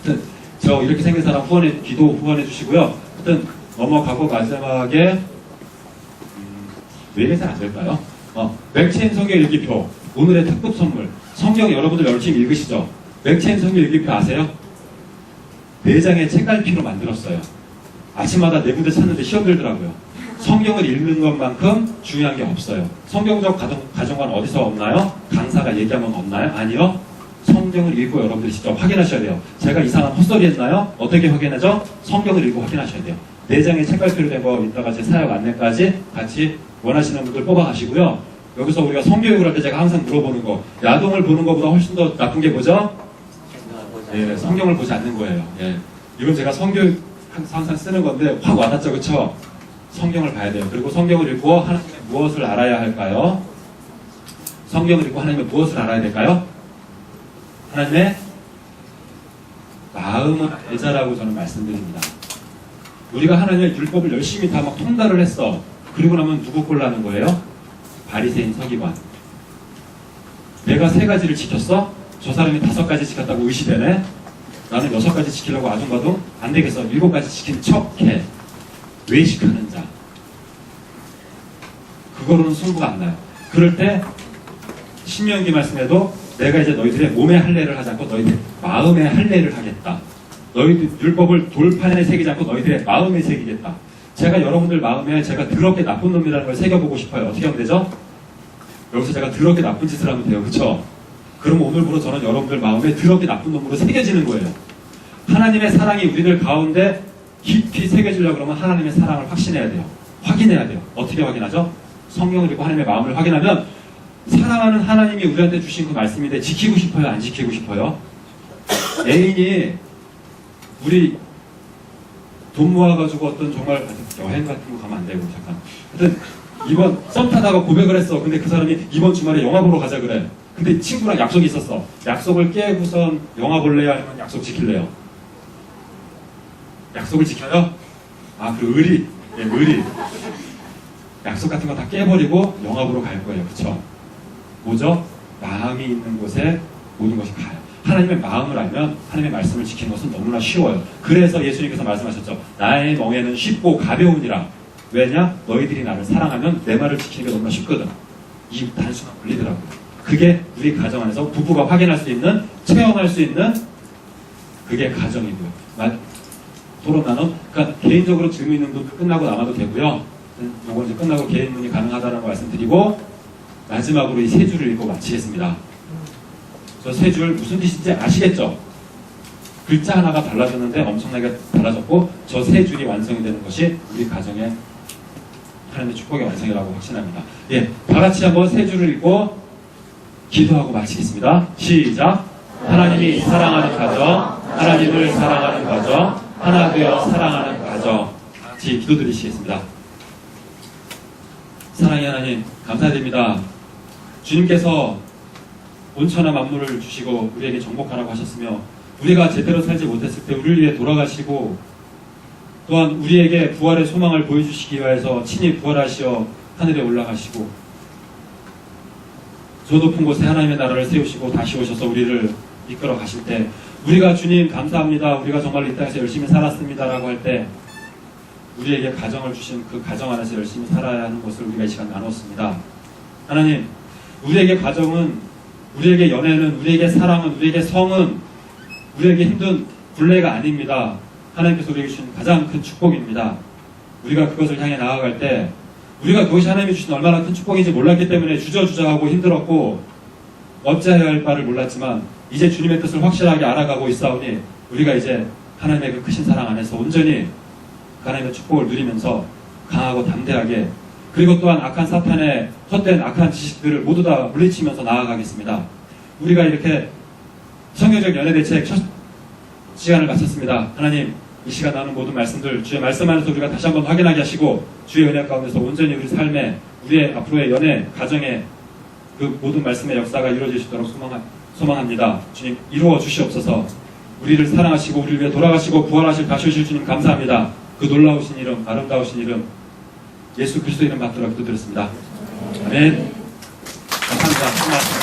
하여튼 저 이렇게 생긴 사람 기도 후원해 주시고요. 하여튼 넘어가고 마지막에 왜 이래 잘 안 될까요? 맥체인 성경 일기표, 오늘의 특급 선물. 성경 여러분들 열심히 읽으시죠? 맥체인 성경 일기표 아세요? 4장의 책갈피로 만들었어요. 아침마다 네 군데 찾는데 시험들더라고요. 성경을 읽는 것만큼 중요한 게 없어요. 성경적 가정관 어디서 없나요? 강사가 얘기하면 없나요? 아니요. 성경을 읽고 여러분들이 직접 확인하셔야 돼요. 제가 이상한 헛소리 했나요? 어떻게 확인하죠? 성경을 읽고 확인하셔야 돼요. 4장의 책갈피로 된 거 이따가 제 사역 안내까지 같이 원하시는 분들 뽑아가시고요. 여기서 우리가 성교육을 할 때 제가 항상 물어보는 거, 야동을 보는 것보다 훨씬 더 나쁜 게 뭐죠? 예, 성경을 보지 않는 거예요. 예. 이건 제가 성교육 항상 쓰는 건데 확 와닿죠, 그쵸? 성경을 봐야 돼요. 그리고 성경을 읽고 하나님의 무엇을 알아야 할까요? 성경을 읽고 하나님의 무엇을 알아야 될까요? 하나님의 마음을 알자라고 저는 말씀드립니다. 우리가 하나님의 율법을 열심히 다 막 통달을 했어. 그리고 나면 누구 꼴라는 거예요? 바리새인 서기관. 내가 3가지를 지켰어? 저 사람이 5가지 지켰다고 의시되네? 나는 6가지 지키려고 아둥바둥 안 되겠어. 7가지 지킨 척해. 외식하는 자. 그거로는 승부가 안 나요. 그럴 때 신명기 말씀에도 내가 이제 너희들의 몸의 할례를 하지 않고 너희들 마음의 할례를 하겠다. 너희들 율법을 돌판에 새기지 않고 너희들의 마음에 새기겠다. 제가 여러분들 마음에 제가 더럽게 나쁜 놈이라는 걸 새겨보고 싶어요. 어떻게 하면 되죠? 여기서 제가 더럽게 나쁜 짓을 하면 돼요. 그렇죠? 그럼 오늘부로 저는 여러분들 마음에 더럽게 나쁜 놈으로 새겨지는 거예요. 하나님의 사랑이 우리들 가운데 깊이 새겨지려고 그러면 하나님의 사랑을 확신해야 돼요. 확인해야 돼요. 어떻게 확인하죠? 성경을 읽고 하나님의 마음을 확인하면 사랑하는 하나님이 우리한테 주신 그 말씀인데 지키고 싶어요? 안 지키고 싶어요? 애인이 우리 돈 모아가지고 어떤 정말 여행 같은 거 가면 안 되고 잠깐 하여튼 이번 썸 타다가 고백을 했어. 근데 그 사람이 이번 주말에 영화 보러 가자 그래. 근데 친구랑 약속이 있었어. 약속을 깨고선 영화 볼래요? 아니면 약속 지킬래요? 약속을 지켜요? 아, 그 의리. 예, 의리. 약속 같은 거 다 깨버리고 영화 보러 갈 거예요. 그쵸? 뭐죠? 마음이 있는 곳에 모든 것이 가요. 하나님의 마음을 알면 하나님의 말씀을 지키는 것은 너무나 쉬워요. 그래서 예수님께서 말씀하셨죠. 나의 멍에는 쉽고 가벼우니라. 왜냐? 너희들이 나를 사랑하면 내 말을 지키는 게 너무나 쉽거든. 이 단순한 원리더라고요. 그게 우리 가정 안에서 부부가 확인할 수 있는, 체험할 수 있는 그게 가정이고요. 토론 나눔. 그러니까 개인적으로 질문 있는 분도 끝나고 남아도 되고요. 요거 이제 끝나고 개인 문의 가능하다는 거 말씀드리고 마지막으로 이 세 줄을 읽고 마치겠습니다. 저 세 줄 무슨 뜻인지 아시겠죠? 글자 하나가 달라졌는데 엄청나게 달라졌고 저 세 줄이 완성이 되는 것이 우리 가정의 하나님의 축복의 완성이라고 확신합니다. 예, 다 같이 한번 세 줄을 읽고 기도하고 마치겠습니다. 시작! 하나님이 사랑하는 가정, 하나님을 사랑하는 가정, 하나 되어 사랑하는 가정. 같이 기도드리시겠습니다. 사랑의 하나님, 감사드립니다. 주님께서 온천하 만물을 주시고 우리에게 정복하라고 하셨으며 우리가 제대로 살지 못했을 때 우리를 위해 돌아가시고 또한 우리에게 부활의 소망을 보여주시기 위해서 친히 부활하시어 하늘에 올라가시고 저 높은 곳에 하나님의 나라를 세우시고 다시 오셔서 우리를 이끌어 가실 때 우리가 주님 감사합니다. 우리가 정말 이 땅에서 열심히 살았습니다. 라고 할 때 우리에게 가정을 주신 그 가정 안에서 열심히 살아야 하는 것을 우리가 이 시간 나눴습니다. 하나님, 우리에게 가정은, 우리에게 연애는, 우리에게 사랑은, 우리에게 성은, 우리에게 힘든 굴레가 아닙니다. 하나님께서 우리에게 주신 가장 큰 축복입니다. 우리가 그것을 향해 나아갈 때 우리가 그것이 하나님이 주신 얼마나 큰 축복인지 몰랐기 때문에 주저주저하고 힘들었고 어찌해야 할 바를 몰랐지만 이제 주님의 뜻을 확실하게 알아가고 있사오니 우리가 이제 하나님의 그 크신 사랑 안에서 온전히 하나님의 축복을 누리면서 강하고 담대하게 그리고 또한 악한 사탄의 헛된 악한 지식들을 모두 다 물리치면서 나아가겠습니다. 우리가 이렇게 성경적 연애대책 첫 시간을 마쳤습니다. 하나님, 이 시간 나눈 모든 말씀들 주의 말씀 안에서 우리가 다시 한번 확인하게 하시고 주의 은혜 가운데서 온전히 우리 삶에 우리의 앞으로의 연애, 가정에 그 모든 말씀의 역사가 이루어질 수 있도록 소망합니다. 주님, 이루어 주시옵소서. 우리를 사랑하시고 우리를 위해 돌아가시고 부활하실 다시 오실 주님 감사합니다. 그 놀라우신 이름, 아름다우신 이름 예수 그리스도 이름 받들어 기도드렸습니다. 아멘. 감사합니다.